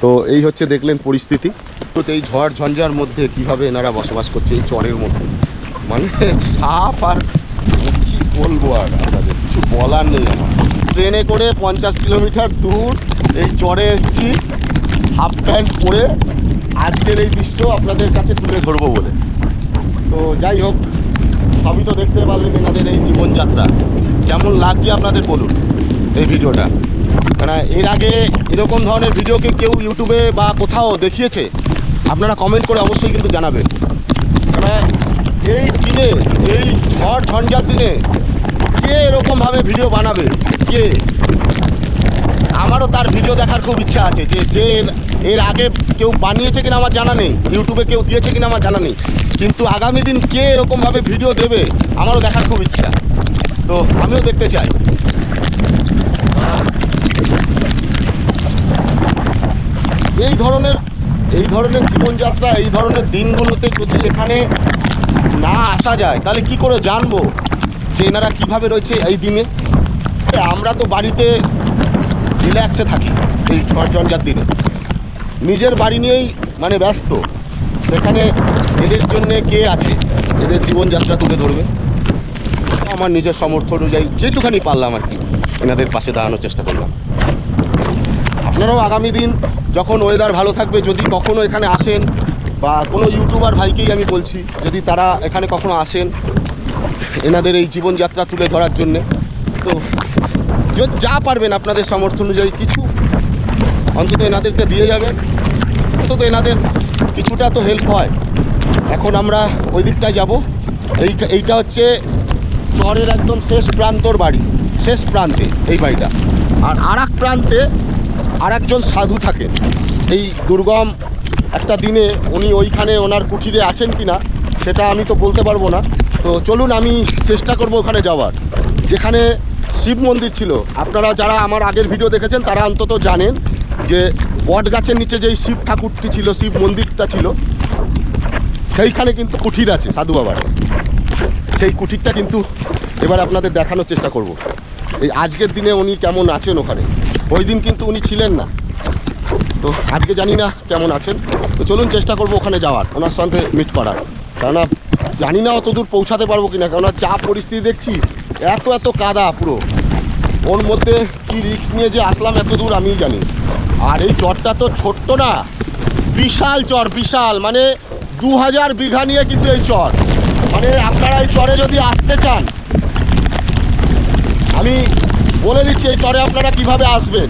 A: তো এই হচ্ছে দেখলেন পরিস্থিতি। তো এই ঝড় ঝঞ্ঝার মধ্যে কিভাবে এনারা বসবাস করছে এই চরের মধ্যে, মানে সাপ আর কি বলবো, আর আপনাদের কিছু বলার নেই আমার। ট্রেনে করে 50 কিলোমিটার দূর এই চরে এসেছি হাফ প্যান্ট পরে, আজকের এই দৃশ্য আপনাদের কাছে তুলে ধরবো বলে। তো যাই হোক, সবই তো দেখতে পারলেন এনাদের এই জীবনযাত্রা। কেমন লাগছে আপনাদের বলুন এই ভিডিওটা। মানে এর আগে এরকম ধরনের ভিডিওকে কেউ ইউটিউবে বা কোথাও দেখিয়েছে? আপনারা কমেন্ট করে অবশ্যই কিন্তু জানাবেন। মানে এই দিনে, এই ঝড় ঝঞ্ঝার দিনে কে এরকমভাবে ভিডিও বানাবে? কে? আমারও তার ভিডিও দেখার খুব ইচ্ছা আছে, যে এর আগে কেউ বানিয়েছে কিনা আমার জানা নেই, ইউটিউবে কেউ দিয়েছে কিনা আমার জানা নেই, কিন্তু আগামী দিন কে এরকমভাবে ভিডিও দেবে আমারও দেখার খুব ইচ্ছা। তো আমিও দেখতে চাই। এই ধরনের জীবনযাত্রা, এই ধরনের দিনগুলোতে যদি এখানে না আসা যায় তাহলে কি করে জানবো যে এনারা কীভাবে রয়েছে এই দিনে। আমরা তো বাড়িতে রিল্যাক্সে থাকি এই ঝড়ঝঞ্ঝার দিনে, নিজের বাড়ি নিয়েই মানে ব্যস্ত, সেখানে এদের জন্যে কে আছে এদের জীবনযাত্রা তুলে ধরবে। আমার নিজের সামর্থ্য অনুযায়ী যেটুখানি পারলাম আর কি এনাদের পাশে দাঁড়ানোর চেষ্টা করলাম। আপনারাও আগামী দিন যখন ওয়েদার ভালো থাকবে, যদি কখনো এখানে আসেন, বা কোনো ইউটিউবার ভাইকেই আমি বলছি, যদি তারা এখানে কখনো আসেন এনাদের এই জীবনযাত্রা তুলে ধরার জন্যে, তো যা পারবেন আপনাদের সামর্থ্য অনুযায়ী কিছু অন্তত এনাদেরকে দিয়ে যাবেন, অন্তত এনাদের কিছুটা তো হেল্প হয়। এখন আমরা ওই দিকটায় যাব। এইটা হচ্ছে শহরের একদম শেষ প্রান্তর বাড়ি, শেষ প্রান্তে এই বাড়িটা। আর এক প্রান্তে আর একজন সাধু থাকেন। এই দুর্গম একটা দিনে উনি ওইখানে ওনার কুঠিরে আছেন কি না সেটা আমি তো বলতে পারবো না। তো চলুন আমি চেষ্টা করব ওখানে যাওয়ার, যেখানে শিব মন্দির ছিল। আপনারা যারা আমার আগের ভিডিও দেখেছেন তারা অন্তত জানেন যে বট গাছের নিচে যেই শিব ঠাকুরটি ছিল, শিব মন্দিরটা ছিল, সেইখানে কিন্তু কুঠির আছে সাধু বাবার। সেই কুঠিরটা কিন্তু এবার আপনাদের দেখানোর চেষ্টা করব। এই আজকের দিনে উনি কেমন আছেন ওখানে, ওই দিন কিন্তু উনি ছিলেন না, তো আজকে জানি না কেমন আছেন। তো চলুন চেষ্টা করব ওখানে যাওয়ার, ওনার সঙ্গে মিট করার। কেননা জানি না অত দূর পৌঁছাতে পারবো কিনা, কেননা যা পরিস্থিতি দেখছি, এত কাদা পুরো, ওর মধ্যে কি রিস্ক নিয়ে যে আসলাম এত দূর আমিই জানি। আর এই চরটা তো ছোট্ট না, বিশাল চর, বিশাল, মানে 2000 বিঘা নিয়ে কিন্তু এই চর। মানে আপনারা এই চরে যদি আসতে চান, আমি বলে দিচ্ছি এই চরে আপনারা কিভাবে আসবেন।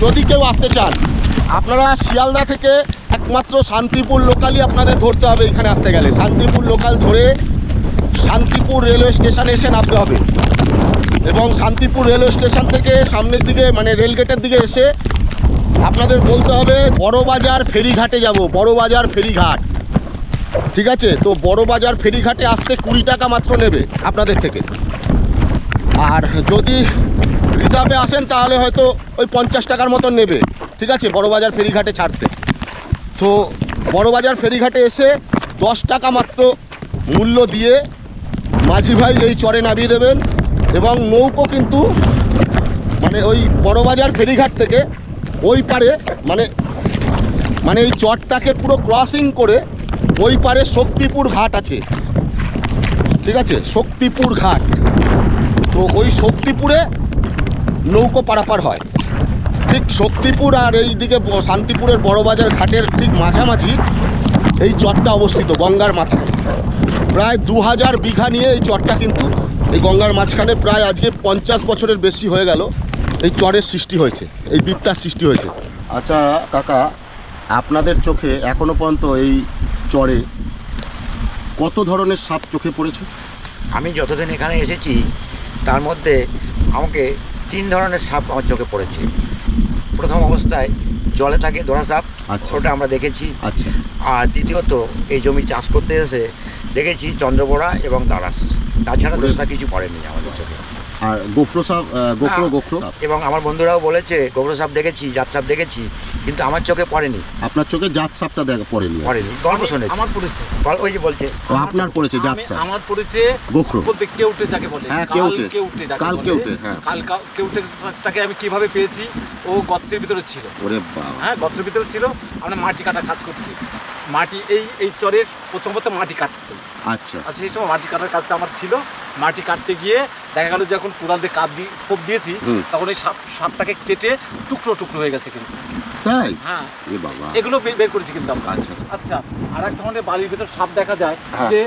A: যদি কেউ আসতে চান, আপনারা শিয়ালদা থেকে একমাত্র শান্তিপুর লোকালই আপনাদের ধরতে হবে। এখানে আসতে গেলে শান্তিপুর লোকাল ধরে শান্তিপুর রেলওয়ে স্টেশনে এসে নামতে হবে, এবং শান্তিপুর রেলওয়ে স্টেশন থেকে সামনের দিকে মানে রেলগেটের দিকে এসে আপনাদের বলতে হবে বড়বাজার ফেরিঘাটে যাব, বড়বাজার ফেরিঘাট। ঠিক আছে, তো বড়বাজার ফেরিঘাটে আসতে 20 টাকা মাত্র নেবে আপনাদের থেকে। আর যদি রিজার্ভে আসেন তাহলে হয়তো ওই 50 টাকার মতন নেবে। ঠিক আছে, বড়বাজার ফেরিঘাটে ছাড়তে। তো বড়বাজার ফেরিঘাটে এসে 10 টাকা মাত্র মূল্য দিয়ে মাঝি ভাই এই চরে নামিয়ে দেবেন। এবং নৌকো কিন্তু মানে ওই বড়বাজার ফেরিঘাট থেকে ওই পারে মানে এই চরটাকে পুরো ক্রসিং করে ওই পারে শক্তিপুর ঘাট আছে। ঠিক আছে, শক্তিপুর ঘাট। তো ওই শক্তিপুরে নৌকো পারাপার হয়। ঠিক শক্তিপুর আর এইদিকে শান্তিপুরের বড়বাজার ঘাটের ঠিক মাঝামাঝি এই চরটা অবস্থিত, গঙ্গার মাঝখানে। প্রায় 2000 বিঘা নিয়ে এই চরটা কিন্তু এই গঙ্গার মাঝখানে প্রায় আজকে 50 বছরের বেশি হয়ে গেল এই চরের সৃষ্টি হয়েছে, এই দ্বীপটার সৃষ্টি হয়েছে। আচ্ছা কাকা, আপনাদের চোখে এখনো পর্যন্ত এই চরে কত ধরনের সাপ চোখে পড়েছে?
E: আমি যতদিন এখানে এসেছি তার মধ্যে আমাকে 3 ধরনের সাপ আমার চোখে পড়েছে। প্রথম অবস্থায় জলে থাকে দোড়া সাপ,
A: আচ্ছা,
E: ওটা আমরা দেখেছি।
A: আচ্ছা।
E: আর দ্বিতীয়ত এই জমি চাষ করতে এসে দেখেছি চন্দ্রবোড়া এবং দারাস, তাছাড়া দোষটা কিছু পড়েনি আমাদের চোখে।
A: আর গোখরো সাপ, গোখরো
E: এবং আমার বন্ধুরাও বলেছে গোখরো সাপ দেখেছি, জাত সাপ দেখেছি, কিন্তু আমার চোখে পড়েনি।
A: আপনার চোখে জাত সাপটা পড়েনি?
E: গল্প শুনেছি।
F: আমার পড়েছে,
E: ওই যে বলছে
A: আপনার পড়েছে জাত সাপ।
F: আমার পড়েছে
A: গোখরো
F: বলতে কেউটে যাকে বলে।
A: হ্যাঁ, কাল কেউটে, হ্যাঁ।
F: কেউটেটাকে আমি কিভাবে পেয়েছি, ও গর্তের ভিতরে ছিল।
A: ওরে বাবা।
F: হ্যাঁ, গর্তের ভিতরে ছিল। আমরা মাটি কাটা কাজ করছি, মাটি এই চরের প্রথমত মাটি কাটতো।
A: আচ্ছা,
F: সেই সময় মাটি কাটার কাজটা আমার ছিল। মাটি কাটতে গিয়ে দেখা গেল যে এখন কোদাল দিয়ে কোপ দিয়েছি, তখন এই সাপটাকে কেটে টুকরো টুকরো হয়ে গেছে কিন্তু।
A: তাই?
F: হ্যাঁ,
A: এ বাবা।
F: এগুলো বের করেছি কিন্তু আমরা।
A: আচ্ছা,
F: আচ্ছা, আর এক ধরনের বালির ভিতর সাপ দেখা যায়,
A: হ্যাঁ।
F: যে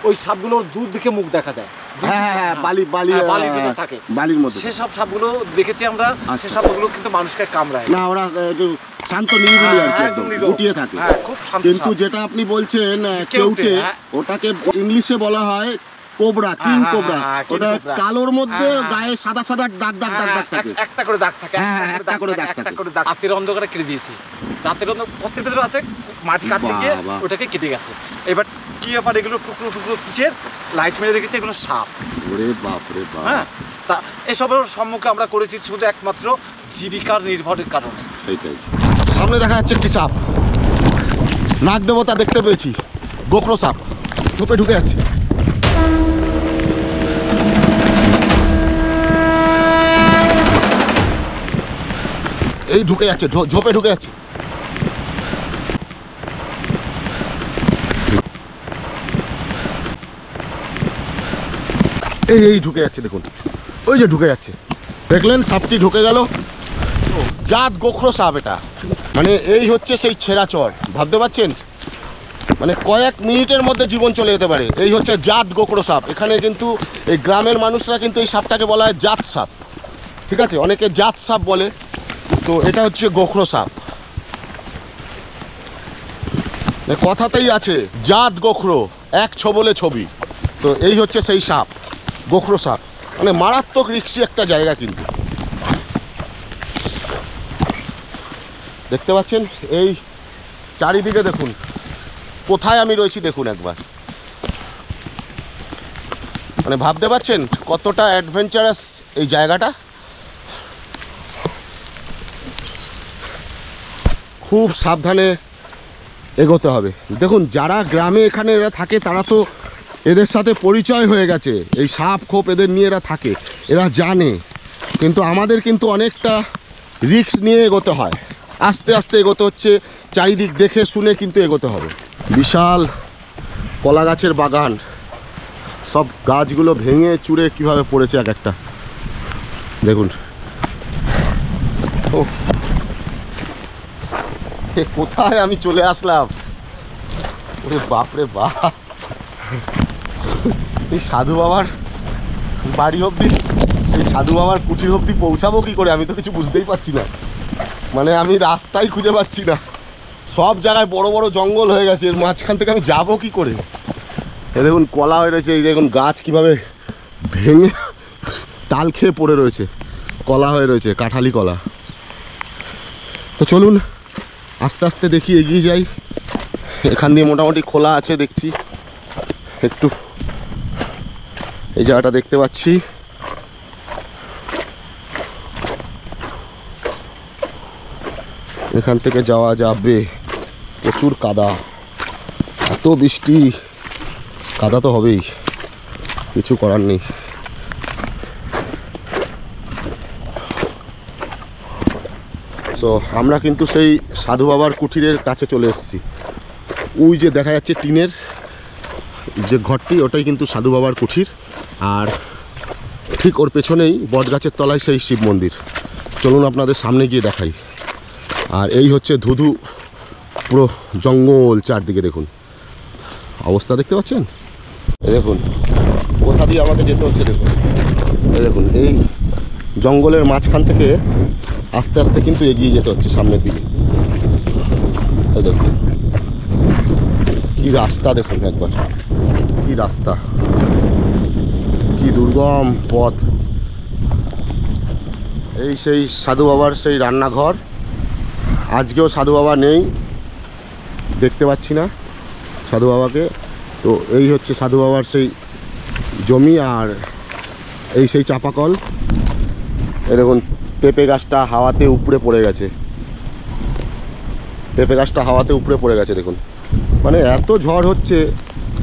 F: ওই সাপগুলোর দূর দিকে মুখ দেখা যায়।
A: হ্যাঁ,
F: বালির ভিতর থাকে,
A: বালির মধ্যে।
F: সেসব সাপগুলো দেখেছি আমরা।
A: আচ্ছা।
F: সে সাপগুলো কিন্তু মানুষকে কামড়ায়
A: না, ওরা শান্ত নিরিবিলি আর কি,
F: হ্যাঁ,
A: একদম
F: একদম
A: গুটিয়ে থাকে।
F: হ্যাঁ, খুব শান্ত
A: কিন্তু
F: সাপ।
A: যেটা আপনি বলছেন
F: কেউটে,
A: কেউটে,
F: হ্যাঁ।
A: ওটাকে ইংলিশে বলা হয় কোবরা, কিং
F: হ্যাঁ,
A: কোবরা।
F: হ্যাঁ, কিং
A: ওটা
F: কোবরা।
A: কালোর মধ্যে
F: হ্যাঁ, হ্যাঁ।
A: গায়ে সাদা সাদা দাগ দাগ দাগ দাগ থাকে।
F: একটা করে দাগ থাকে,
A: হ্যাঁ, একটা করে দাগ থাকে।
F: রাতের অন্ধকারে কেটে দিয়েছি। রাতের গর্তের ভিতরে আছে, মাটি কাটতে গিয়ে
A: বাবা।
F: ওটাকে কেটে গেছে। এবার কি ব্যাপার, এগুলো টুকরো টুকরো কিসের লাইট মেরে রেখেছে, এগুলো সাপ।
A: ওরে বাপ রে বাপ।
F: হ্যাঁ, তা এসবের সম্মুখে আমরা করেছি শুধু একমাত্র জীবিকার নির্ভরের কারণে।
A: সেইটাই। সামনে দেখা যাচ্ছে একটি সাপ, নাগ দেবতা দেখতে পেয়েছি, গোখরো সাপ ঝোপে ঢুকে যাচ্ছে। এই ঢুকে যাচ্ছে, ঝোপে ঢুকে যাচ্ছে। এই ঢুকে যাচ্ছে, দেখুন ওই যে ঢুকে যাচ্ছে, দেখলেন সাপটি ঢুকে গেল। জাত গোখরো সাপ এটা, মানে এই হচ্ছে সেই ছেঁড়া চর, ভাবতে পারছেন? মানে কয়েক মিনিটের মধ্যে জীবন চলে যেতে পারে। এই হচ্ছে জাত গোখরো সাপ। এখানে কিন্তু এই গ্রামের মানুষরা কিন্তু এই সাপটাকে বলা হয় জাত সাপ, ঠিক আছে? অনেকে জাত সাপ বলে, তো এটা হচ্ছে গোখরো সাপ। কথাতেই আছে জাত গোখরো, এক ছোবলে ছবি। তো এই হচ্ছে সেই সাপ, গোখরো সাপ। মানে মারাত্মক রিস্কি একটা জায়গা কিন্তু। দেখতে পাচ্ছেন এই চারিদিকে, দেখুন কোথায় আমি রয়েছি, দেখুন একবার। মানে ভাবতে পারছেন কতটা অ্যাডভেঞ্চারাস এই জায়গাটা। খুব সাবধানে এগোতে হবে। দেখুন যারা গ্রামে এখানে এরা থাকে তারা তো এদের সাথে পরিচয় হয়ে গেছে, এই সাপ খোপ এদের নিয়ে এরা থাকে, এরা জানে। কিন্তু আমাদের কিন্তু অনেকটা রিস্ক নিয়ে এগোতে হয়, আস্তে আস্তে এগোতে হচ্ছে, চারিদিক দেখে শুনে কিন্তু এগোতে হবে। বিশাল কলা গাছের বাগান, সব গাছগুলো ভেঙে চুরে কিভাবে পড়েছে এক একটা, দেখুন। ও কোথায় আমি চলে আসলাম, ওরে বাপরে বাপ! এই সাধু বাবার বাড়ি অবধি, এই সাধু বাবার কুটির অবধি পৌঁছাবো কি করে আমি তো কিছু বুঝতেই পারছি না। মানে আমি রাস্তাই খুঁজে পাচ্ছি না, সব জায়গায় বড় বড় জঙ্গল হয়ে গেছে, এর মাঝখান থেকে আমি যাবো কি করে? এ দেখুন কলা হয়ে রয়েছে, এই দেখুন গাছ কিভাবে ভেঙে টাল খেয়ে পড়ে রয়েছে, কলা হয়ে রয়েছে, কাঁঠালি কলা। তো চলুন আস্তে আস্তে দেখি, এগিয়ে যাই। এখান দিয়ে মোটামুটি খোলা আছে দেখছি, একটু এই জায়গাটা দেখতে পাচ্ছি। এখান থেকে যাওয়া যাবে, প্রচুর কাদা, এত বৃষ্টি, কাদা তো হবেই, কিছু করার নেই। তো আমরা কিন্তু সেই সাধু বাবার কুঠিরের কাছে চলে এসেছি। ওই যে দেখা যাচ্ছে টিনের যে ঘরটি, ওটাই কিন্তু সাধু বাবার কুঠির। আর ঠিক ওর পেছনেই বট গাছের তলায় সেই শিব মন্দির। চলুন আপনাদের সামনে গিয়ে দেখাই। আর এই হচ্ছে ধুধু পুরো জঙ্গল, চারদিকে দেখুন অবস্থা, দেখতে পাচ্ছেন? এই দেখুন কোথা দিয়ে আমাকে যেতে হচ্ছে, দেখুন এই দেখুন, এই জঙ্গলের মাঝখান থেকে আস্তে আস্তে কিন্তু এগিয়ে যেতে হচ্ছে সামনের দিকে। এই দেখুন কি রাস্তা, দেখুন একবার কি রাস্তা, কি দুর্গম পথ। এই সেই সাধু বাবার সেই রান্নাঘর, আজকেও সাধু বাবা নেই, দেখতে পাচ্ছি না সাধু বাবাকে। তো এই হচ্ছে সাধু বাবার সেই জমি, আর এই সেই চাপাকল। এই দেখুন পেঁপে গাছটা হাওয়াতে উপড়ে পড়ে গেছে, পেঁপে গাছটা হাওয়াতে উপড়ে পড়ে গেছে, দেখুন। মানে এত ঝড় হচ্ছে,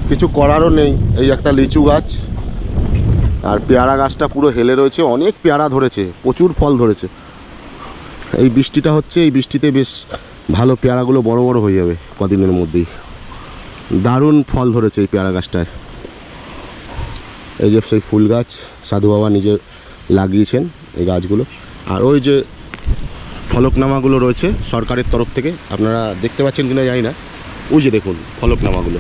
A: কিছু করারও নেই। এই একটা লিচু গাছ, আর পেয়ারা গাছটা পুরো হেলে রয়েছে, অনেক পেয়ারা ধরেছে, প্রচুর ফল ধরেছে। এই বৃষ্টিটা হচ্ছে, এই বৃষ্টিতে বেশ ভালো পেয়ারাগুলো বড় বড় হয়ে যাবে কদিনের মধ্যেই। দারুণ ফল ধরেছে এই পেয়ারা গাছটায়। এই যে সেই ফুল গাছ সাধু বাবা নিজে লাগিয়েছেন এই গাছগুলো। আর ওই যে ফলকনামাগুলো রয়েছে সরকারের তরফ থেকে, আপনারা দেখতে পাচ্ছেন কিনা জানি না, ওই যে দেখুন ফলকনামাগুলো।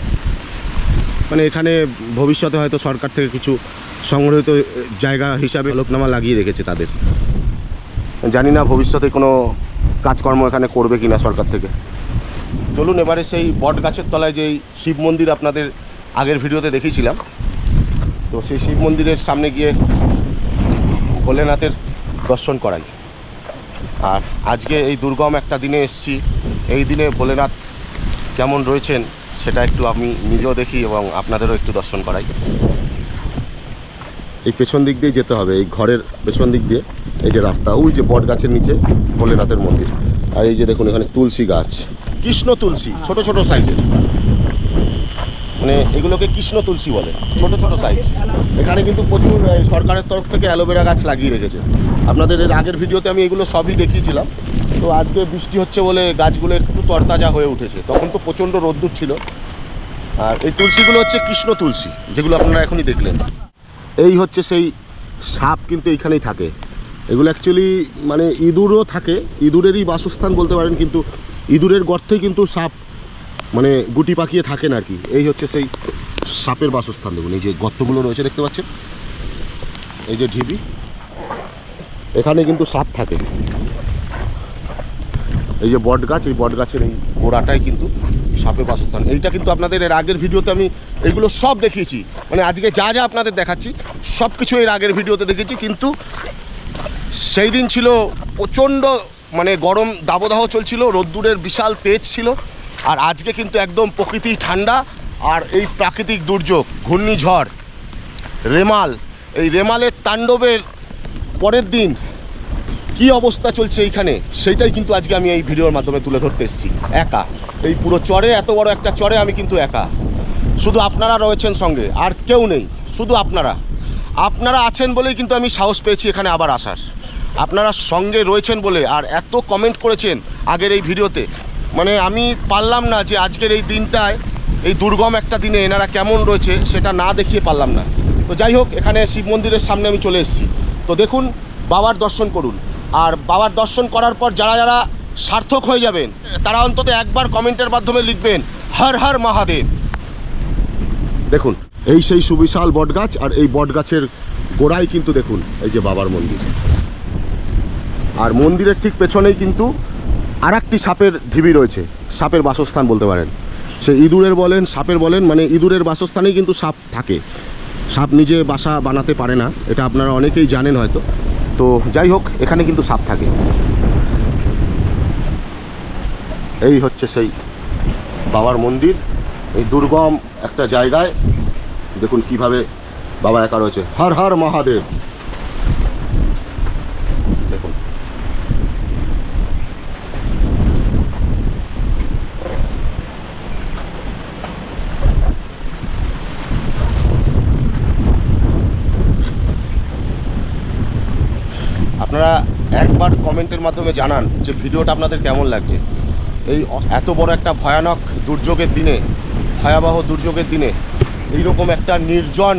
A: মানে এখানে ভবিষ্যতে হয়তো সরকার থেকে কিছু সংগঠিত জায়গা হিসাবে ফলকনামা লাগিয়ে রেখেছে তাদের। জানি না ভবিষ্যতে কোনো কাজকর্ম এখানে করবে কিনা সরকার থেকে। চলুন এবারে সেই বট গাছের তলায় যেই শিব মন্দির আপনাদের আগের ভিডিওতে দেখিয়েছিলাম, তো সেই শিব মন্দিরের সামনে গিয়ে ভোলেনাথের দর্শন করাই। আর আজকে এই দুর্গম একটা দিনে এসেছি, এই দিনে ভোলেনাথ কেমন রয়েছেন সেটা একটু আমি নিজেও দেখি এবং আপনাদেরও একটু দর্শন করাই। এই পেছন দিক দিয়ে যেতে হবে, এই ঘরের পেছন দিক দিয়ে এই যে রাস্তা, ওই যে বট গাছের নিচে ভোলেনাথের মন্দির। আর এই যে দেখুন এখানে তুলসী গাছ, কৃষ্ণ তুলসী, ছোট ছোট সাইজের, মানে এগুলোকে কৃষ্ণ তুলসী বলে, ছোট ছোট সাইজ। এখানে কিন্তু প্রচুর সরকারের তরফ থেকে অ্যালোভেরা গাছ লাগিয়ে রেখেছে। আপনাদের এর আগের ভিডিওতে আমি এগুলো সবই দেখিয়েছিলাম। তো আজকে বৃষ্টি হচ্ছে বলে গাছগুলো একটু তরতাজা হয়ে উঠেছে, তখন তো প্রচণ্ড রোদ্দুর ছিল। আর এই তুলসীগুলো হচ্ছে কৃষ্ণ তুলসী, যেগুলো আপনারা এখনই দেখলেন। এই হচ্ছে সেই সাপ, কিন্তু এইখানেই থাকে। এগুলো অ্যাকচুয়ালি মানে ইঁদুরও থাকে, ইঁদুরেরই বাসস্থান বলতে পারেন, কিন্তু ইঁদুরের গর্তেই কিন্তু সাপ মানে গুটি পাকিয়ে থাকেন আর কি। এই হচ্ছে সেই সাপের বাসস্থান। দেখুন এই যে গর্তগুলো রয়েছে দেখতে পাচ্ছেন, এই যে ঢিবি, এখানে কিন্তু সাপ থাকে। এই যে বট গাছ, এই বট গাছের এই গোড়াটাই কিন্তু সাপের বাসস্থান। এইটা কিন্তু আপনাদের এর আগের ভিডিওতে আমি এগুলো সব দেখিয়েছি, মানে আজকে যা যা আপনাদের দেখাচ্ছি সব কিছু এর আগের ভিডিওতে দেখেছি। কিন্তু সেই দিন ছিল প্রচণ্ড মানে গরম দাবদাহ চলছিল, রোদ্দুরের বিশাল তেজ ছিল। আর আজকে কিন্তু একদম প্রকৃতি ঠান্ডা। আর এই প্রাকৃতিক দুর্যোগ ঘূর্ণিঝড় রেমাল, এই রেমালের তাণ্ডবের পরের দিন কি অবস্থা চলছে এইখানে, সেইটাই কিন্তু আজকে আমি এই ভিডিওর মাধ্যমে তুলে ধরতে এসেছি। একা এই পুরো চরে, এত বড় একটা চরে আমি কিন্তু একা। শুধু আপনারা রয়েছেন সঙ্গে, আর কেউ নেই, শুধু আপনারা আছেন বলেই কিন্তু আমি সাহস পেয়েছি এখানে আবার আসার। আপনারা সঙ্গে রয়েছেন বলে, আর এত কমেন্ট করেছেন আগের এই ভিডিওতে, মানে আমি পারলাম না যে আজকের এই দিনটায়, এই দুর্গম একটা দিনে এনারা কেমন রয়েছে সেটা না দেখিয়ে পারলাম না। তো যাই হোক, এখানে শিব মন্দিরের সামনে আমি চলে এসেছি। তো দেখুন, বাবার দর্শন করুন। আর বাবার দর্শন করার পর যারা যারা সার্থক হয়ে যাবেন, তারা অন্তত একবার কমেন্টের মাধ্যমে লিখবেন হর হর মহাদেব। দেখুন এই সেই সুবিশাল বটগাছ, আর এই বটগাছের গোড়ায় কিন্তু দেখুন এই যে বাবার মন্দির। আর মন্দিরের ঠিক পেছনেই কিন্তু আর একটি সাপের ঢিবি রয়েছে, সাপের বাসস্থান বলতে পারেন। সে ইঁদুরের বলেন, সাপের বলেন, মানে ইঁদুরের বাসস্থানেই কিন্তু সাপ থাকে। সাপ নিজে বাসা বানাতে পারে না, এটা আপনারা অনেকেই জানেন হয়তো। তো যাই হোক, এখানে কিন্তু সাপ থাকে। এই হচ্ছে সেই বাবার মন্দির, এই দুর্গম একটা জায়গায়। দেখুন কিভাবে বাবা একা রয়েছে। হর হর মহাদেব। দেখুন আপনারা একবার কমেন্টের মাধ্যমে জানান যে ভিডিওটা আপনাদের কেমন লাগছে। এই এত বড় একটা ভয়ানক দুর্যোগের দিনে, ভয়াবহ দুর্যোগের দিনে, এইরকম একটা নির্জন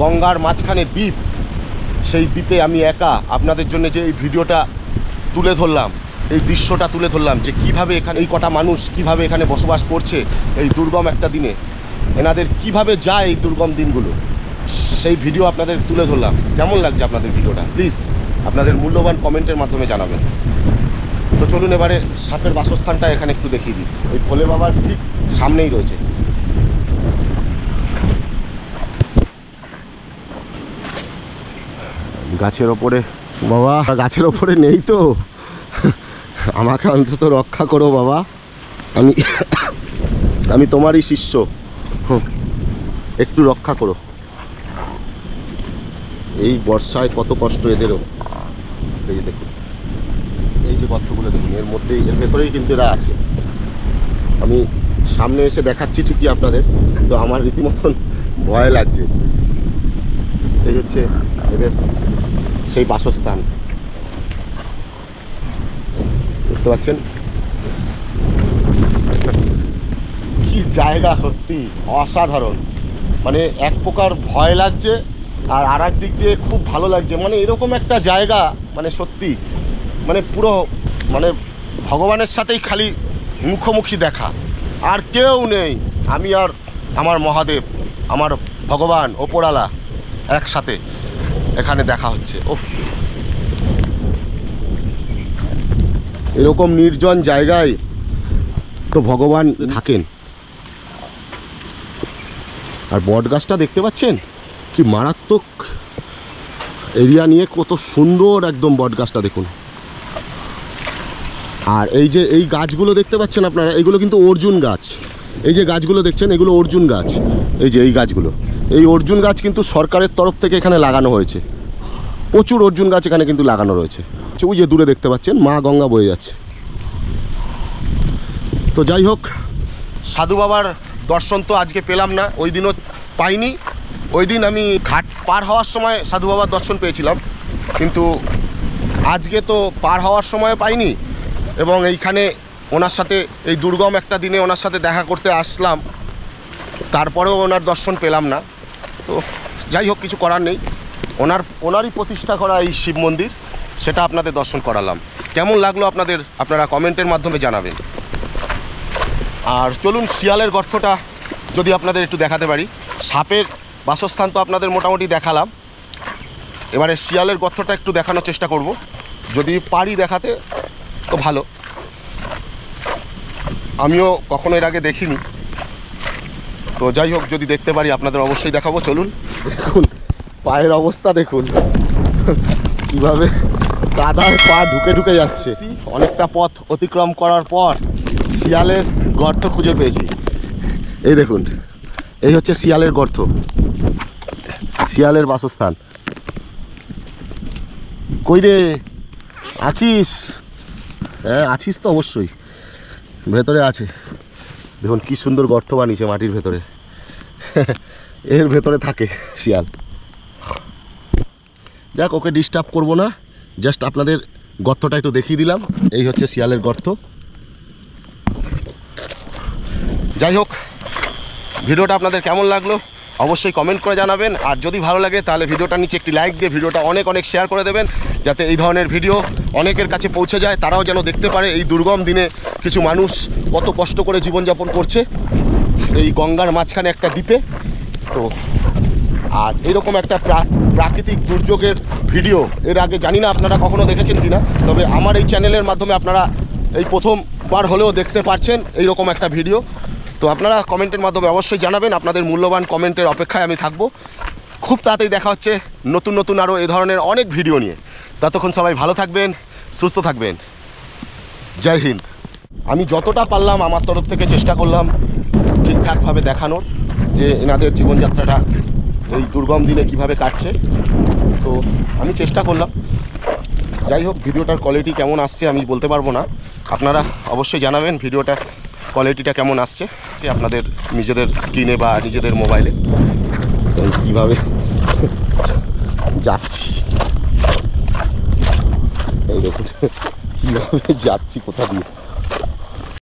A: গঙ্গার মাঝখানে দ্বীপ, সেই দ্বীপে আমি একা আপনাদের জন্য যে এই ভিডিওটা তুলে ধরলাম, এই দৃশ্যটা তুলে ধরলাম, যে কিভাবে এখানে এই কটা মানুষ কিভাবে এখানে বসবাস করছে এই দুর্গম একটা দিনে, এনাদের কিভাবে যায় এই দুর্গম দিনগুলো, সেই ভিডিও আপনাদের তুলে ধরলাম। কেমন লাগছে আপনাদের ভিডিওটা প্লিজ আপনাদের মূল্যবান কমেন্টের মাধ্যমে জানাবেন। তো চলুন এবারে সাপের বাসস্থানটা এখানে একটু দেখিয়ে দিই। ওই ভোলে বাবার ঠিক সামনেই রয়েছে। গাছের ওপরে, বাবা গাছের ওপরে নেই তো, আমাকে অন্তত রক্ষা করো বাবা, আমি তোমারই শিষ্য, একটু রক্ষা করো। এই বর্ষায় কত কষ্ট এদেরও। এই যে দেখুন, এই যে গর্তগুলো দেখুন, এর মধ্যেই, এর ভেতরেই কিন্তু এরা আছে। আমি সামনে এসে দেখাচ্ছি ঠিকই আপনাদের, তো আমার রীতিমতন ভয় লাগছে। এই হচ্ছে এদের সেই বাসস্থান, দেখতে পাচ্ছেন কি জায়গা, সত্যি অসাধারণ। মানে এক প্রকার ভয় লাগছে, আর আর এক দিক দিয়ে খুব ভালো লাগছে। মানে এরকম একটা জায়গা, মানে সত্যি মানে পুরো মানে ভগবানের সাথেই খালি মুখোমুখি দেখা, আর কেউ নেই। আমি আর আমার মহাদেব, আমার ভগবান ওপরালা একসাথে এখানে দেখা হচ্ছে। ওহ, এরকম নির্জন জায়গায় তো ভগবান থাকেন। আর বট গাছটা দেখতে পাচ্ছেন কি মারাত্মক এরিয়া নিয়ে, কত সুন্দর একদম বট গাছটা দেখুন। আর এই যে এই গাছগুলো দেখতে পাচ্ছেন আপনারা, এগুলো কিন্তু অর্জুন গাছ। এই যে গাছগুলো দেখছেন, এগুলো অর্জুন গাছ। এই যে এই গাছগুলো, এই অর্জুন গাছ কিন্তু সরকারের তরফ থেকে এখানে লাগানো হয়েছে। প্রচুর অর্জুন গাছ এখানে কিন্তু লাগানো রয়েছে। ওই যে দূরে দেখতে পাচ্ছেন মা গঙ্গা বয়ে যাচ্ছে। তো যাই হোক, সাধু বাবার দর্শন তো আজকে পেলাম না, ওই দিনও পাইনি। ওই দিন আমি ঘাট পার হওয়ার সময় সাধু বাবার দর্শন পেয়েছিলাম, কিন্তু আজকে তো পার হওয়ার সময় পাইনি। এবং এইখানে ওনার সাথে এই দুর্গম একটা দিনে ওনার সাথে দেখা করতে আসলাম, তারপরেও ওনার দর্শন পেলাম না। তো যাই হোক, কিছু করার নেই। ওনারই প্রতিষ্ঠা করা এই শিব মন্দির, সেটা আপনাদের দর্শন করালাম। কেমন লাগলো আপনারা কমেন্টের মাধ্যমে জানাবেন। আর চলুন, শিয়ালের গর্তটা যদি আপনাদের একটু দেখাতে পারি। সাপের বাসস্থান তো আপনাদের মোটামুটি দেখালাম, এবারে শিয়ালের গর্তটা একটু দেখানোর চেষ্টা করব, যদি পারি দেখাতে তো ভালো। আমিও কখনো এর আগে দেখিনি, তো যাই হোক, যদি দেখতে পারি আপনাদের অবশ্যই দেখাবো। চলুন, দেখুন পায়ের অবস্থা, দেখুন কীভাবে কাদায় পা ঢুকে ঢুকে যাচ্ছে। অনেকটা পথ অতিক্রম করার পর শিয়ালের গর্ত খুঁজে পেয়েছি। এই দেখুন, এই হচ্ছে শিয়ালের গর্ত, শিয়ালের বাসস্থান। কই রে, আছিস? হ্যাঁ আছিস তো অবশ্যই, ভেতরে আছে। দেখুন কি সুন্দর গর্ত বানিয়েছে মাটির ভেতরে, এর ভেতরে থাকে শিয়াল। যাক, ওকে ডিস্টার্ব করব না, জাস্ট আপনাদের গর্তটা একটু দেখিয়ে দিলাম। এই হচ্ছে শিয়ালের গর্ত। যাই হোক, ভিডিওটা আপনাদের কেমন লাগলো অবশ্যই কমেন্ট করে জানাবেন। আর যদি ভালো লাগে তাহলে ভিডিওটার নিচে একটি লাইক দিয়ে ভিডিওটা অনেক শেয়ার করে দেবেন, যাতে এই ধরনের ভিডিও অনেকের কাছে পৌঁছে যায়, তারাও যেন দেখতে পারে এই দুর্গম দিনে কিছু মানুষ কত কষ্ট করে জীবনযাপন করছে এই গঙ্গার মাঝখানে একটা দ্বীপে। তো আর এরকম একটা প্রাকৃতিক দুর্যোগের ভিডিও এর আগে জানি না আপনারা কখনো দেখেছেন কিনা, তবে আমার এই চ্যানেলের মাধ্যমে আপনারা এই প্রথমবার হলেও দেখতে পাচ্ছেন এইরকম একটা ভিডিও। তো আপনারা কমেন্টের মাধ্যমে অবশ্যই জানাবেন, আপনাদের মূল্যবান কমেন্টের অপেক্ষায় আমি থাকবো। খুব তাড়াতাড়ি দেখা হচ্ছে নতুন আরও এই ধরনের অনেক ভিডিও নিয়ে। ততক্ষণ সবাই ভালো থাকবেন, সুস্থ থাকবেন। জয় হিন্দ। আমি যতটা পারলাম আমার তরফ থেকে চেষ্টা করলাম ঠিকঠাকভাবে দেখানোর, যে এনাদের জীবনযাত্রাটা এই দুর্গম দিনে কিভাবে কাটছে। তো আমি চেষ্টা করলাম। যাই হোক, ভিডিওটার কোয়ালিটি কেমন আসছে আমি বলতে পারবো না, আপনারা অবশ্যই জানাবেন ভিডিওটা কোয়ালিটিটা কেমন আসছে আপনাদের নিজেদের স্ক্রিনে বা নিজেদের মোবাইলে। কীভাবে যাচ্ছি এই দেখুন, কীভাবে যাচ্ছি কোথা দিয়ে।